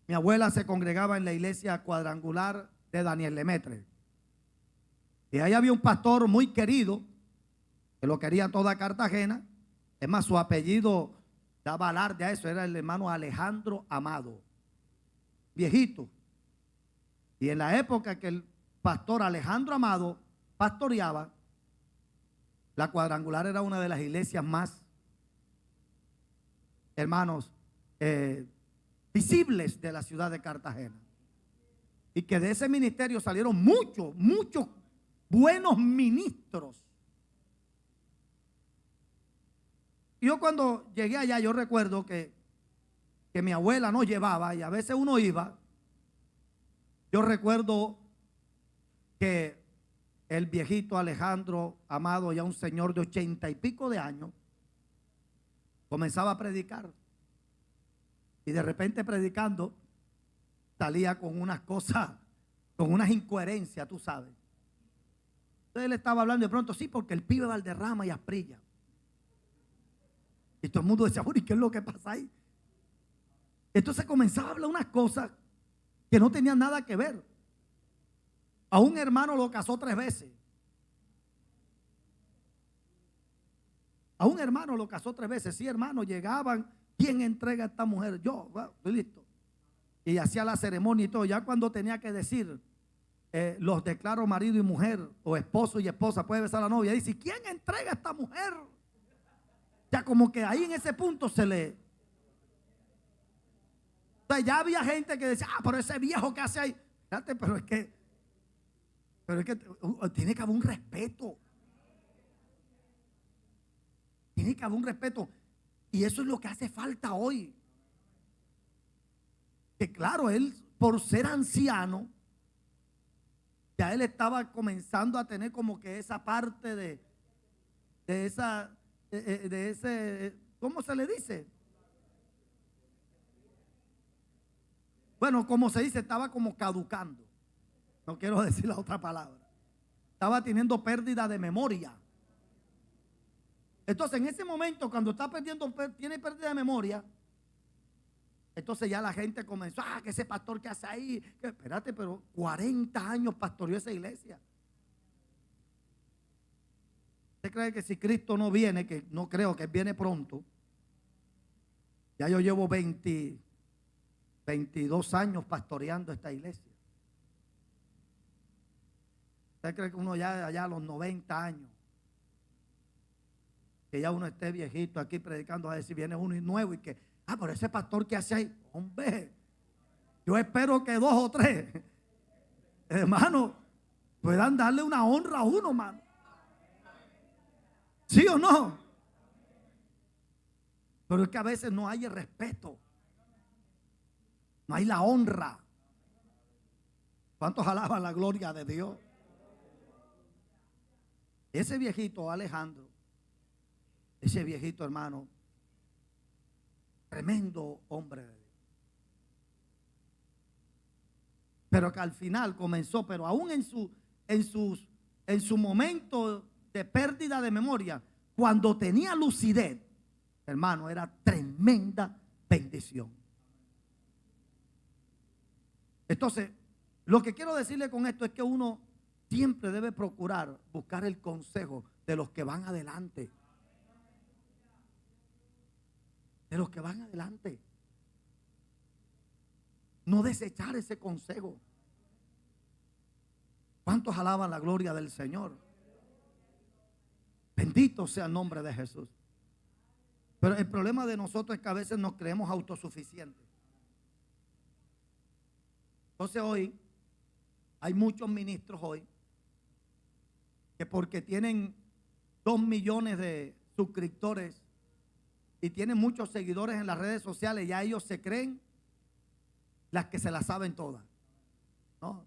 mi abuela se congregaba en la iglesia cuadrangular de Daniel Lemaitre. Y ahí había un pastor muy querido, que lo quería toda Cartagena. Es más, su apellido daba alarde a eso. Era el hermano Alejandro Amado, viejito. Y en la época que el pastor Alejandro Amado pastoreaba, la cuadrangular era una de las iglesias más, hermanos, visibles de la ciudad de Cartagena. Y que de ese ministerio salieron muchos buenos ministros. Yo cuando llegué allá, yo recuerdo que mi abuela nos llevaba y a veces uno iba. Yo recuerdo que el viejito Alejandro Amado, ya un señor de 80 y pico de años, comenzaba a predicar. Y de repente predicando, salía con unas cosas, con unas incoherencias, tú sabes. Entonces él estaba hablando y de pronto, sí, porque el pibe Valderrama y Asprilla. Y todo el mundo decía, ¿y qué es lo que pasa ahí? Entonces comenzaba a hablar unas cosas que no tenían nada que ver. A un hermano lo casó 3 veces. A un hermano lo casó 3 veces. Sí, hermanos, llegaban. ¿Quién entrega a esta mujer? Yo, bueno, estoy listo. Y hacía la ceremonia y todo. Ya cuando tenía que decir, los declaro marido y mujer, o esposo y esposa, puede besar a la novia. Dice, ¿quién entrega a esta mujer? Ya como que ahí en ese punto se le... O sea, ya había gente que decía, pero ese viejo que hace ahí. Fíjate, pero es que tiene que haber un respeto. Tiene que haber un respeto. Y eso es lo que hace falta hoy. Que claro, él por ser anciano, ya él estaba comenzando a tener como que esa parte de ese, ¿cómo se le dice? Bueno, como se dice, estaba como caducando. No quiero decir la otra palabra. Estaba teniendo pérdida de memoria. Entonces, en ese momento, cuando tiene pérdida de memoria, entonces ya la gente comenzó, que ese pastor que hace ahí, que, espérate, pero 40 años pastoreó esa iglesia. ¿Usted cree que si Cristo no viene, que no creo que viene pronto? Ya yo llevo 22 años pastoreando esta iglesia. ¿Usted cree que uno ya allá a los 90 años, que ya uno esté viejito aquí predicando, a ver si viene uno nuevo y que, pero ese pastor que hace ahí, hombre, yo espero que 2 o 3, hermano, puedan darle una honra a uno, hermano. ¿Sí o no? Pero es que a veces no hay el respeto, no hay la honra. ¿Cuántos alaban la gloria de Dios? Ese viejito Alejandro, ese viejito hermano, tremendo hombre de Dios. Pero que al final comenzó, pero aún en su momento de pérdida de memoria, cuando tenía lucidez, hermano, era tremenda bendición. Entonces, lo que quiero decirle con esto es que uno siempre debe procurar buscar el consejo de los que van adelante. De los que van adelante. No desechar ese consejo. ¿Cuántos alaban la gloria del Señor? Bendito sea el nombre de Jesús. Pero el problema de nosotros es que a veces nos creemos autosuficientes. Entonces hoy hay muchos ministros hoy que porque tienen 2 millones de suscriptores y tienen muchos seguidores en las redes sociales, ya ellos se creen las que se las saben todas. ¿No?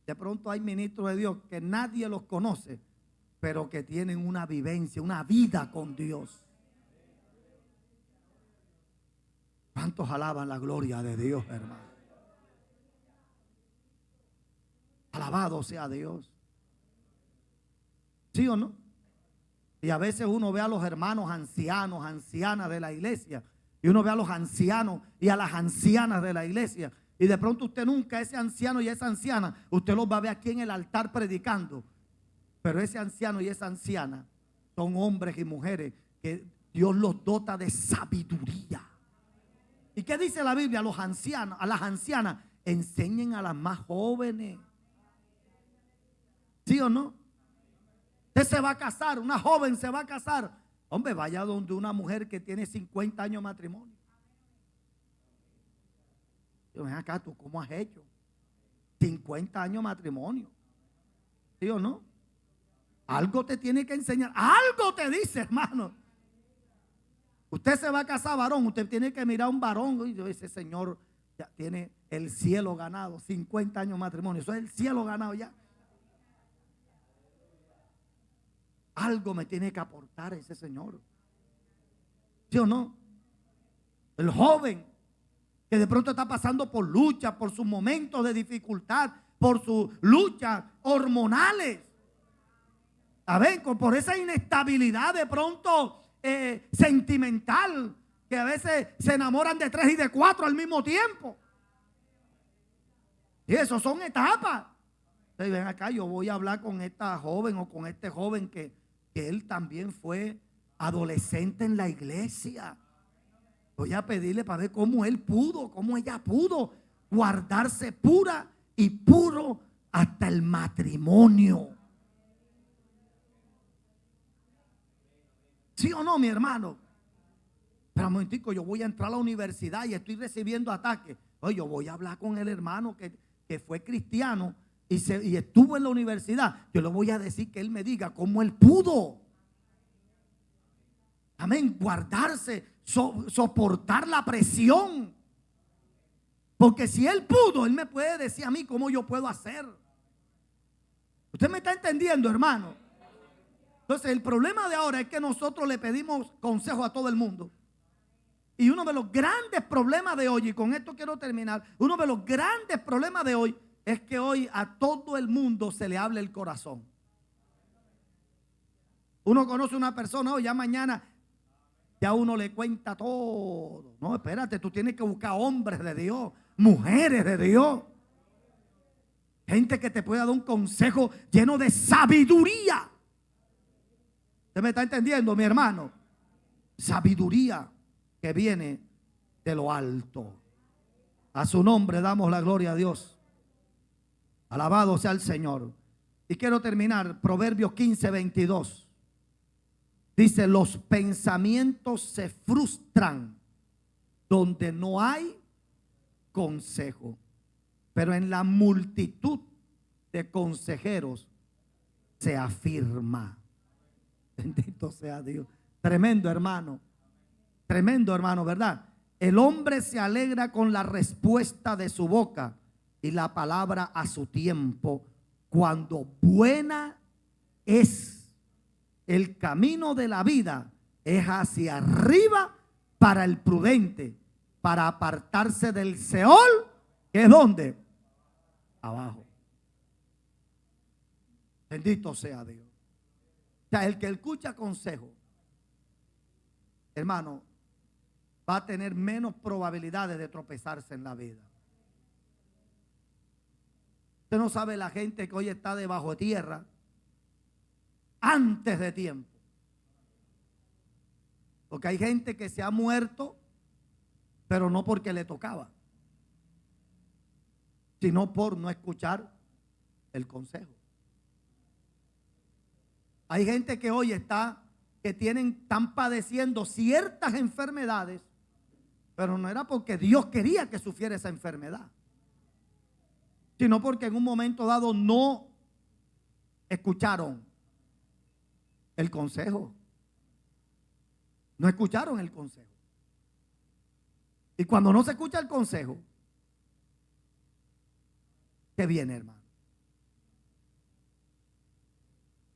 De pronto hay ministros de Dios que nadie los conoce, pero que tienen una vivencia, una vida con Dios. ¿Cuántos alaban la gloria de Dios, hermano? Alabado sea Dios. ¿Sí o no? Y a veces uno ve a los hermanos ancianos, ancianas de la iglesia, y uno ve a los ancianos y a las ancianas de la iglesia, y de pronto usted nunca, ese anciano y esa anciana, usted los va a ver aquí en el altar predicando. Pero ese anciano y esa anciana son hombres y mujeres que Dios los dota de sabiduría. ¿Y qué dice la Biblia? A los ancianos, a las ancianas, enseñen a las más jóvenes. ¿Sí o no? Usted se va a casar, una joven se va a casar. Hombre, vaya donde una mujer que tiene 50 años de matrimonio. Yo, ven acá, ¿tú cómo has hecho? 50 años de matrimonio. ¿Sí o no? Algo te tiene que enseñar. Algo te dice, hermano. Usted se va a casar varón. Usted tiene que mirar a un varón. Y ese señor ya tiene el cielo ganado. 50 años de matrimonio. Eso es el cielo ganado ya. Algo me tiene que aportar ese señor. ¿Sí o no? El joven que de pronto está pasando por lucha, por sus momentos de dificultad, por sus luchas hormonales. A ver, por esa inestabilidad de pronto sentimental, que a veces se enamoran de 3 y de 4 al mismo tiempo. Y eso son etapas. Entonces, ven acá, yo voy a hablar con esta joven o con este joven que él también fue adolescente en la iglesia. Voy a pedirle para ver cómo él pudo, cómo ella pudo guardarse pura y puro hasta el matrimonio. ¿Sí o no, mi hermano? Pero un momentico, yo voy a entrar a la universidad y estoy recibiendo ataques. Oye, yo voy a hablar con el hermano que fue cristiano y estuvo en la universidad. Yo le voy a decir que él me diga cómo él pudo. Amén, guardarse, soportar la presión. Porque si él pudo, él me puede decir a mí cómo yo puedo hacer. ¿Usted me está entendiendo, hermano? Entonces el problema de ahora es que nosotros le pedimos consejo a todo el mundo. Y uno de los grandes problemas de hoy, y con esto quiero terminar, uno de los grandes problemas de hoy es que hoy a todo el mundo se le habla el corazón. Uno conoce a una persona hoy, ya mañana ya uno le cuenta todo. No, espérate, tú tienes que buscar hombres de Dios, mujeres de Dios, gente que te pueda dar un consejo lleno de sabiduría. ¿Usted me está entendiendo, mi hermano? Sabiduría que viene de lo alto. A su nombre damos la gloria a Dios. Alabado sea el Señor. Y quiero terminar, Proverbios 15:22. Dice, los pensamientos se frustran donde no hay consejo, pero en la multitud de consejeros se afirma. Bendito sea Dios. Tremendo hermano, ¿verdad? El hombre se alegra con la respuesta de su boca y la palabra a su tiempo, cuando buena es. El camino de la vida es hacia arriba para el prudente, para apartarse del Seol, que es donde, abajo. Bendito sea Dios. O sea, el que escucha consejo, hermano, va a tener menos probabilidades de tropezarse en la vida. Usted no sabe la gente que hoy está debajo de tierra antes de tiempo. Porque hay gente que se ha muerto, pero no porque le tocaba, sino por no escuchar el consejo. Hay gente que hoy están padeciendo ciertas enfermedades, pero no era porque Dios quería que sufriera esa enfermedad, sino porque en un momento dado no escucharon el consejo. No escucharon el consejo. Y cuando no se escucha el consejo, ¿qué viene, hermano?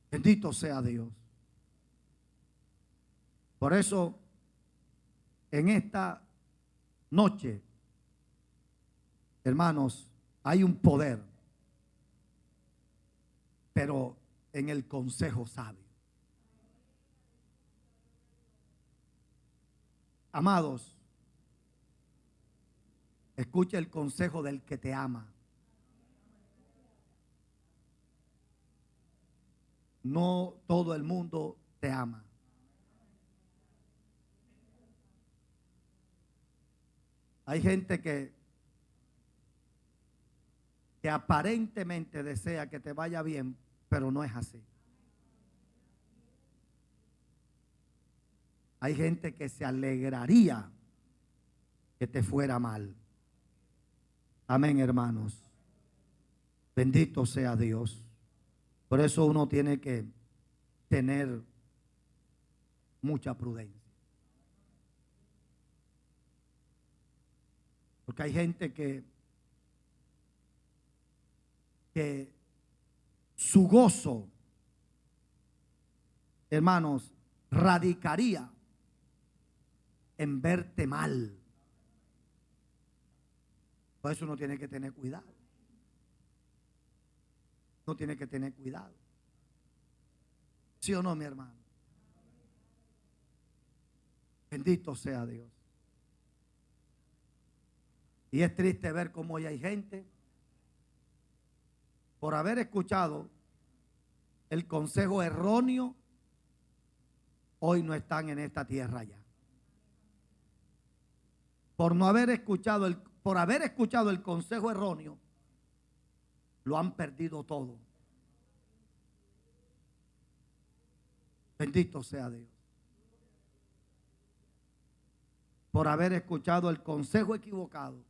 Bendito sea Dios. Por eso, en esta noche, hermanos, hay un poder, pero en el consejo sabio. Amados, escucha el consejo del que te ama. No todo el mundo te ama. Hay gente que aparentemente desea que te vaya bien, pero no es así. Hay gente que se alegraría que te fuera mal. Amén, hermanos. Bendito sea Dios. Por eso uno tiene que tener mucha prudencia. Porque hay gente que su gozo, hermanos, radicaría en verte mal. Por eso uno tiene que tener cuidado. Uno tiene que tener cuidado. ¿Sí o no, mi hermano? Bendito sea Dios. Y es triste ver cómo hoy hay gente, por haber escuchado el consejo erróneo, hoy no están en esta tierra ya. Por haber escuchado el consejo erróneo, lo han perdido todo. Bendito sea Dios. Por haber escuchado el consejo equivocado,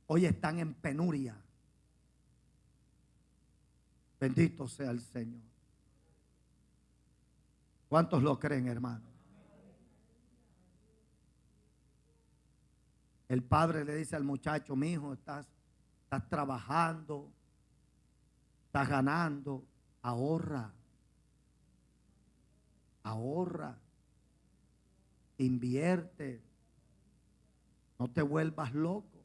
hoy están en penuria. Bendito sea el Señor. ¿Cuántos lo creen, hermano? El padre le dice al muchacho: mi hijo, estás trabajando, estás ganando, ahorra, invierte, no te vuelvas loco.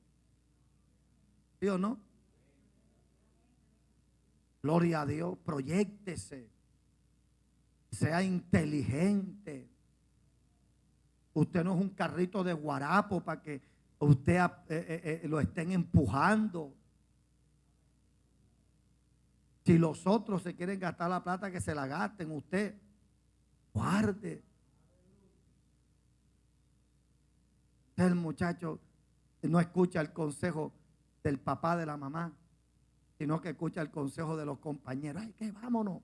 ¿Sí o no? Gloria a Dios, proyéctese, sea inteligente. Usted no es un carrito de guarapo para que usted lo estén empujando. Si los otros se quieren gastar la plata, que se la gasten. Usted guarde. El muchacho no escucha el consejo del papá, de la mamá, sino que escucha el consejo de los compañeros. Ay, que vámonos.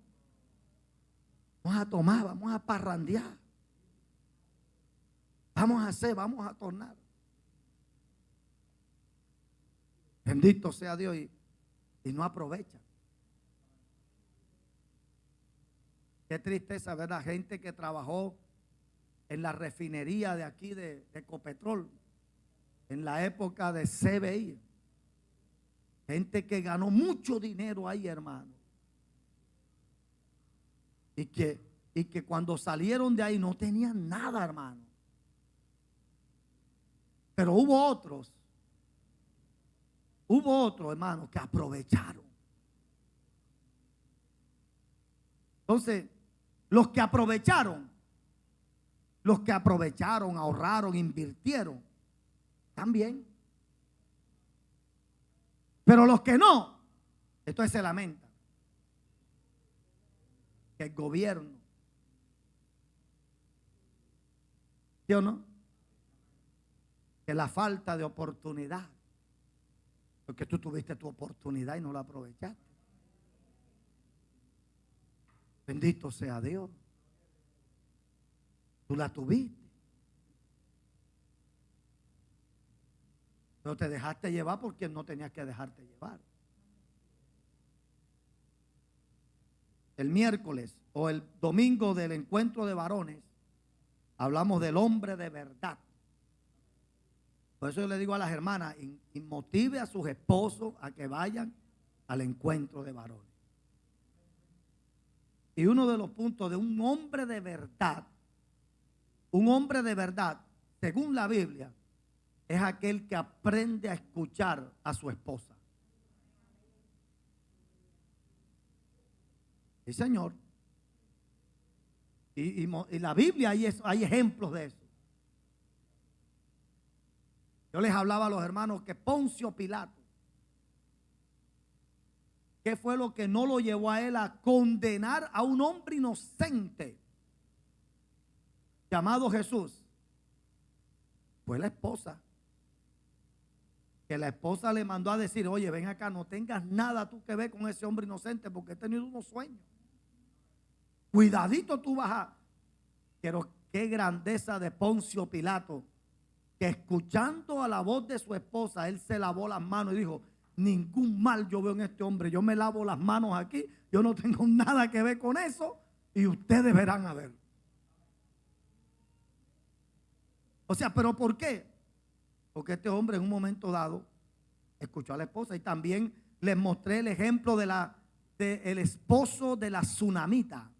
Vamos a tomar, vamos a parrandear. Vamos a tornar. Bendito sea Dios, y no aprovecha. Qué tristeza ver a gente que trabajó en la refinería de aquí de Ecopetrol, en la época de CBI. Gente que ganó mucho dinero ahí, hermano. Y que cuando salieron de ahí no tenían nada, hermano. Pero hubo otros, hermano, que aprovecharon. Entonces, los que aprovecharon, ahorraron, invirtieron, también. Pero los que no, entonces se lamentan. Que el gobierno, ¿sí o no? Que la falta de oportunidad, porque tú tuviste tu oportunidad y no la aprovechaste. Bendito sea Dios. Tú la tuviste. Pero te dejaste llevar porque no tenías que dejarte llevar. El miércoles o el domingo del encuentro de varones hablamos del hombre de verdad. Por eso yo le digo a las hermanas, motive a sus esposos a que vayan al encuentro de varones. Y uno de los puntos de un hombre de verdad, según la Biblia, es aquel que aprende a escuchar a su esposa. Sí, Señor. Y la Biblia hay ejemplos de eso. Yo les hablaba a los hermanos que Poncio Pilato, ¿qué fue lo que no lo llevó a él a condenar a un hombre inocente llamado Jesús? Fue la esposa. Que la esposa le mandó a decir, oye, ven acá, no tengas nada tú que ver con ese hombre inocente porque he tenido unos sueños. Cuidadito tú vas a... Pero qué grandeza de Poncio Pilato, que escuchando a la voz de su esposa, él se lavó las manos y dijo, ningún mal yo veo en este hombre, yo me lavo las manos aquí, yo no tengo nada que ver con eso y ustedes verán a ver. O sea, ¿pero por qué? Porque este hombre en un momento dado escuchó a la esposa. Y también les mostré el ejemplo del esposo de la tsunamita.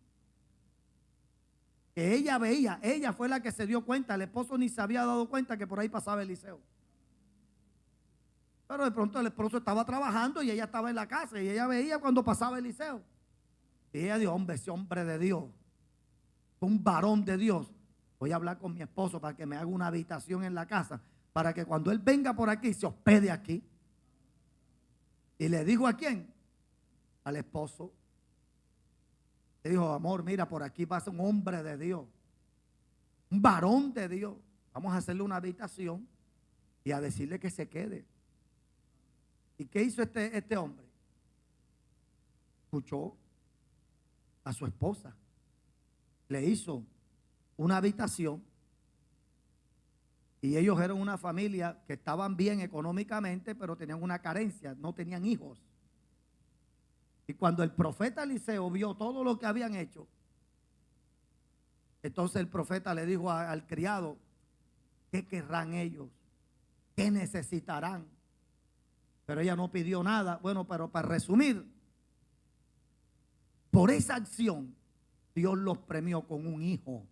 Que ella veía, ella fue la que se dio cuenta, el esposo ni se había dado cuenta que por ahí pasaba Eliseo. Pero de pronto el esposo estaba trabajando y ella estaba en la casa y ella veía cuando pasaba Eliseo. Y ella dijo, hombre, ese hombre de Dios, un varón de Dios, voy a hablar con mi esposo para que me haga una habitación en la casa, para que cuando él venga por aquí se hospede aquí. Y le dijo ¿a quién? Al esposo. Le dijo, amor, mira, por aquí pasa un hombre de Dios, un varón de Dios. Vamos a hacerle una habitación y a decirle que se quede. ¿Y qué hizo este hombre? Escuchó a su esposa. Le hizo una habitación. Y ellos eran una familia que estaban bien económicamente, pero tenían una carencia, no tenían hijos. Y cuando el profeta Eliseo vio todo lo que habían hecho, entonces el profeta le dijo al criado, ¿qué querrán ellos? ¿Qué necesitarán? Pero ella no pidió nada. Bueno, pero para resumir, por esa acción, Dios los premió con un hijo.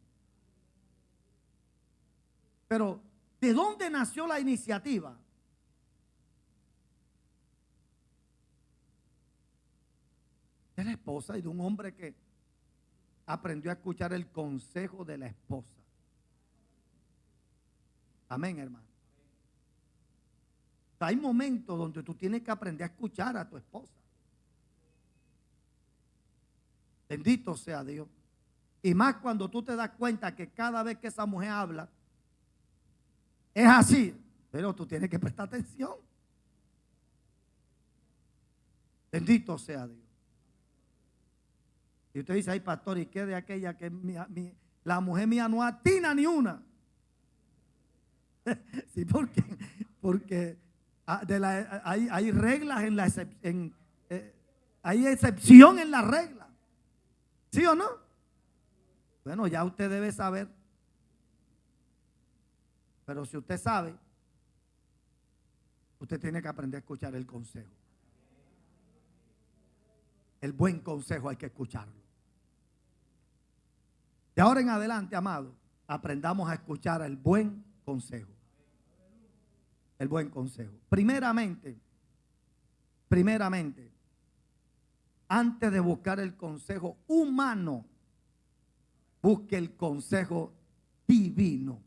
Pero, ¿de dónde nació la iniciativa? De la esposa y de un hombre que aprendió a escuchar el consejo de la esposa. Amén, hermano. Hay momentos donde tú tienes que aprender a escuchar a tu esposa. Bendito sea Dios. Y más cuando tú te das cuenta que cada vez que esa mujer habla, es así. Pero tú tienes que prestar atención. Bendito sea Dios. Y usted dice, ay pastor, ¿y qué de aquella que la mujer mía no atina ni una? Sí, porque hay reglas hay excepción en la regla. ¿Sí o no? Bueno, ya usted debe saber. Pero si usted sabe, usted tiene que aprender a escuchar el consejo. El buen consejo hay que escucharlo. De ahora en adelante, amado, aprendamos a escuchar el buen consejo. El buen consejo. Primeramente, antes de buscar el consejo humano, busque el consejo divino.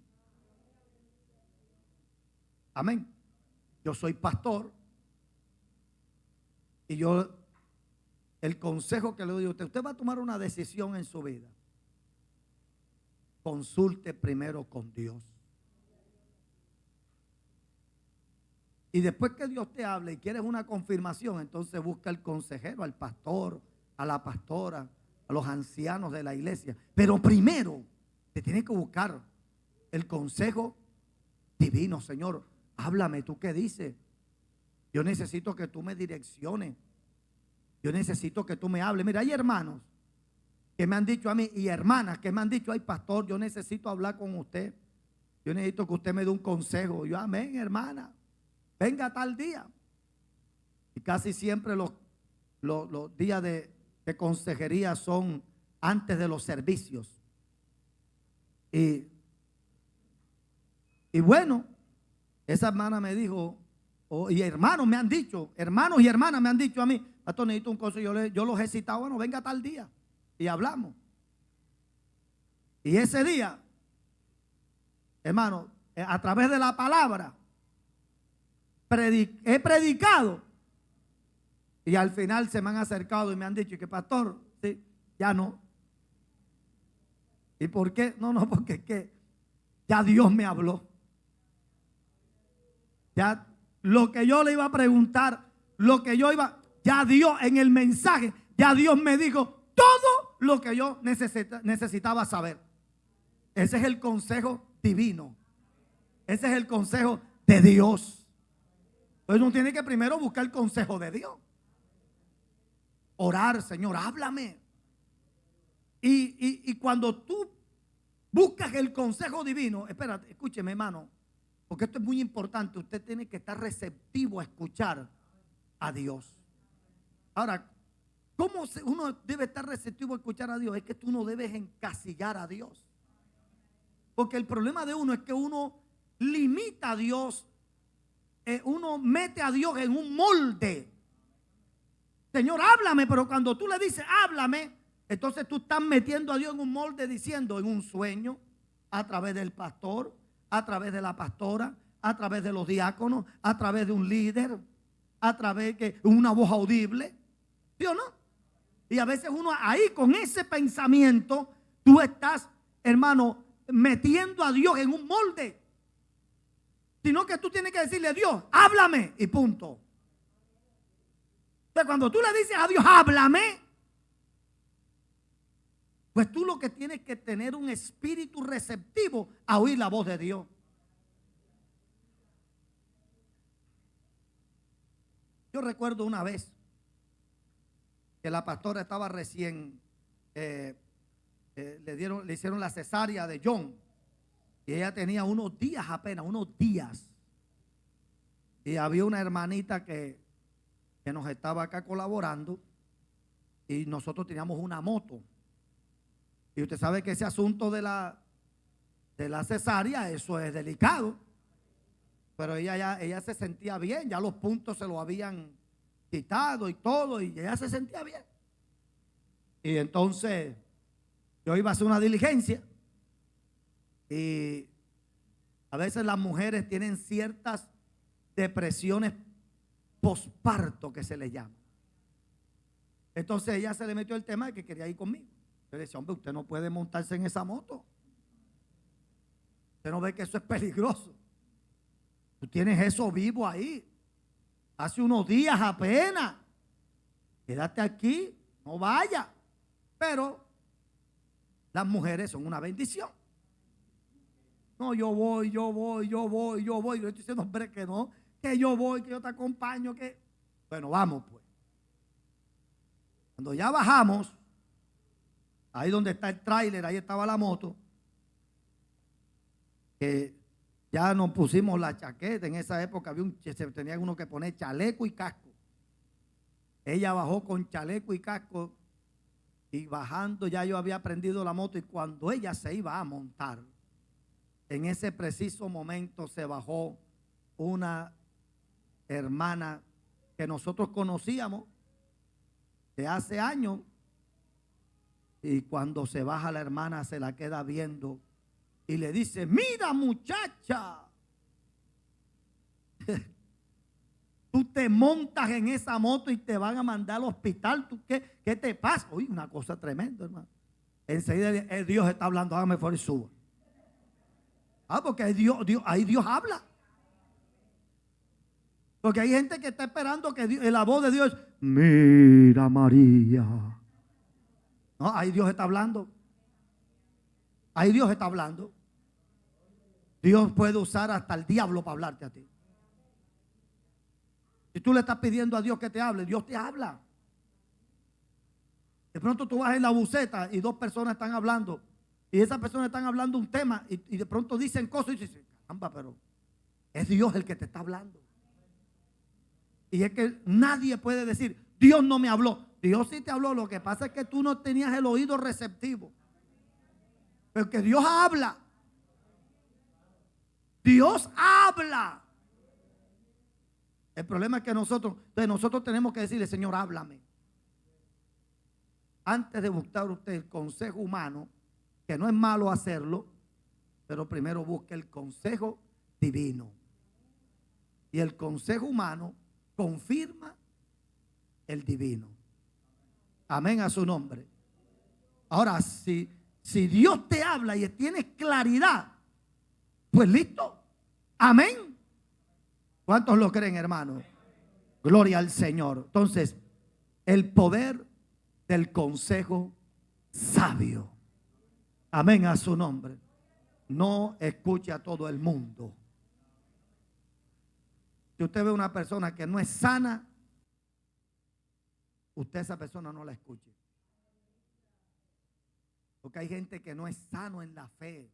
Amén. Yo soy pastor y el consejo que le doy a usted va a tomar una decisión en su vida. Consulte primero con Dios. Y después que Dios te hable y quieres una confirmación, entonces busca al consejero, al pastor, a la pastora, a los ancianos de la iglesia. Pero primero te tienes que buscar el consejo divino. Señor, háblame, ¿tú qué dices? Yo necesito que tú me direcciones. Yo necesito que tú me hables. Mira, hay hermanos que me han dicho a mí y hermanas que me han dicho: ay, pastor, yo necesito hablar con usted. Yo necesito que usted me dé un consejo. Yo, amén, hermana. Venga tal día. Y casi siempre los días de consejería son antes de los servicios. Y bueno, esa hermana me dijo, y hermanos me han dicho, hermanos y hermanas me han dicho a mí: pastor, necesito un consejo. Yo los he citado, bueno, venga tal día y hablamos. Y ese día, hermano, a través de la palabra he predicado, y al final se me han acercado y me han dicho que pastor, sí, ya no. ¿Y por qué? No, porque es que ya Dios me habló. Ya lo que yo le iba a preguntar, ya Dios en el mensaje, ya Dios me dijo todo lo que yo necesitaba saber. Ese es el consejo divino. Ese es el consejo de Dios. Entonces uno tiene que primero buscar el consejo de Dios. Orar: Señor, háblame. Y cuando tú buscas el consejo divino, espérate, escúcheme, hermano, porque esto es muy importante. Usted tiene que estar receptivo a escuchar a Dios. Ahora, ¿cómo uno debe estar receptivo a escuchar a Dios? Es que tú no debes encasillar a Dios. Porque el problema de uno es que uno limita a Dios, uno mete a Dios en un molde. Señor, háblame, pero cuando tú le dices háblame, entonces tú estás metiendo a Dios en un molde, diciendo: en un sueño, a través del pastor, a través de la pastora, a través de los diáconos, a través de un líder, a través de una voz audible. ¿Sí o no? Y a veces uno ahí con ese pensamiento, tú estás, hermano, metiendo a Dios en un molde. Sino que tú tienes que decirle: Dios, háblame, y punto. Entonces, cuando tú le dices a Dios, háblame, pues tú lo que tienes que tener un espíritu receptivo a oír la voz de Dios. Yo recuerdo una vez que la pastora estaba recién, le hicieron la cesárea de John, y ella tenía unos días apenas, unos días. Y había una hermanita que nos estaba acá colaborando, y nosotros teníamos una moto. Y usted sabe que ese asunto de la cesárea, eso es delicado. Pero ella se sentía bien, ya los puntos se lo habían quitado y todo, y ella se sentía bien. Y entonces yo iba a hacer una diligencia, y a veces las mujeres tienen ciertas depresiones posparto, que se les llama. Entonces ella se le metió el tema de que quería ir conmigo. Yo le decía: hombre, usted no puede montarse en esa moto. Usted no ve que eso es peligroso. Tú tienes eso vivo ahí. Hace unos días apenas. Quédate aquí, no vaya. Pero las mujeres son una bendición. No, yo voy. Yo le estoy diciendo: hombre, que no, que yo voy, que yo te acompaño, que... Bueno, vamos pues. Cuando ya bajamos, ahí donde está el tráiler, ahí estaba la moto, que ya nos pusimos la chaqueta. En esa época se tenía uno que poner chaleco y casco. Ella bajó con chaleco y casco, y bajando ya yo había prendido la moto, y cuando ella se iba a montar, en ese preciso momento se bajó una hermana que nosotros conocíamos de hace años. Y cuando se baja la hermana, se la queda viendo y le dice: mira, muchacha, tú te montas en esa moto y te van a mandar al hospital. ¿Tú qué te pasa? Uy, una cosa tremenda, hermano. Enseguida Dios está hablando: hágame fuera y suba. Porque ahí Dios habla. Porque hay gente que está esperando que la voz de Dios es: mira, María. No, ahí Dios está hablando. Ahí Dios está hablando. Dios puede usar hasta el diablo para hablarte a ti. Si tú le estás pidiendo a Dios que te hable, Dios te habla. De pronto tú vas en la buceta y dos personas están hablando. Y esas personas están hablando un tema y de pronto dicen cosas y dices, caramba, pero es Dios el que te está hablando. Y es que nadie puede decir, Dios no me habló. Dios sí te habló, lo que pasa es que tú no tenías el oído receptivo. Pero que Dios habla. Dios habla. El problema es que nosotros tenemos que decirle, Señor, háblame. Antes de buscar usted el consejo humano, que no es malo hacerlo, pero primero busque el consejo divino. Y el consejo humano confirma el divino. Amén a su nombre. Ahora, si Dios te habla y tienes claridad, pues listo. Amén. ¿Cuántos lo creen, hermano? Gloria al Señor. Entonces, el poder del consejo sabio. Amén a su nombre. No escuche a todo el mundo. Si usted ve una persona que no es sana, usted a esa persona no la escuche. Porque hay gente que no es sano en la fe.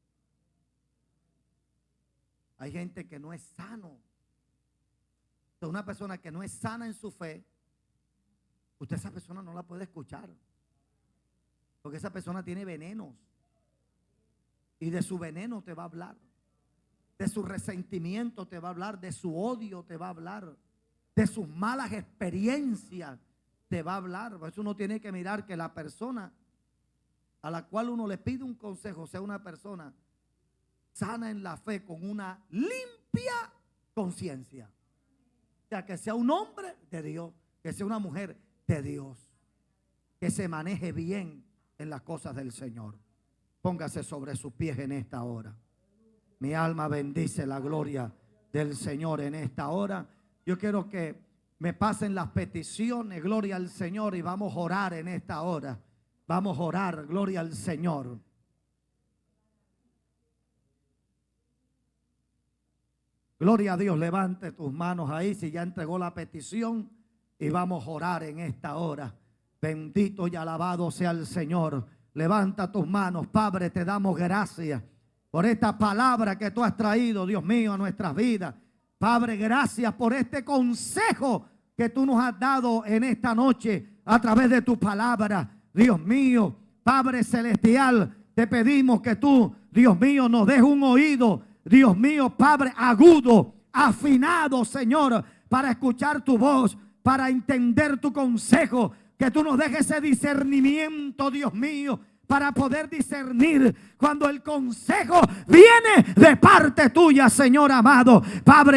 Hay gente que no es sano. Entonces, una persona que no es sana en su fe, usted a esa persona no la puede escuchar. Porque esa persona tiene venenos. Y de su veneno te va a hablar. De su resentimiento te va a hablar. De su odio te va a hablar. De sus malas experiencias te va a hablar. Por eso uno tiene que mirar que la persona a la cual uno le pide un consejo sea una persona sana en la fe, con una limpia conciencia. O sea, que sea un hombre de Dios, que sea una mujer de Dios, que se maneje bien en las cosas del Señor. Póngase sobre sus pies en esta hora. Mi alma bendice la gloria del Señor en esta hora. Yo quiero que me pasen las peticiones, gloria al Señor, y vamos a orar en esta hora. Vamos a orar, gloria al Señor. Gloria a Dios, levante tus manos ahí si ya entregó la petición y vamos a orar en esta hora. Bendito y alabado sea el Señor. Levanta tus manos, Padre, te damos gracias por esta palabra que tú has traído, Dios mío, a nuestras vidas. Padre, gracias por este consejo que tú nos has dado en esta noche a través de tu palabra. Dios mío, Padre celestial, te pedimos que tú, Dios mío, nos des un oído, Dios mío, Padre, agudo, afinado, Señor, para escuchar tu voz, para entender tu consejo, que tú nos dejes ese discernimiento, Dios mío, para poder discernir cuando el consejo viene de parte tuya, Señor amado. Padre,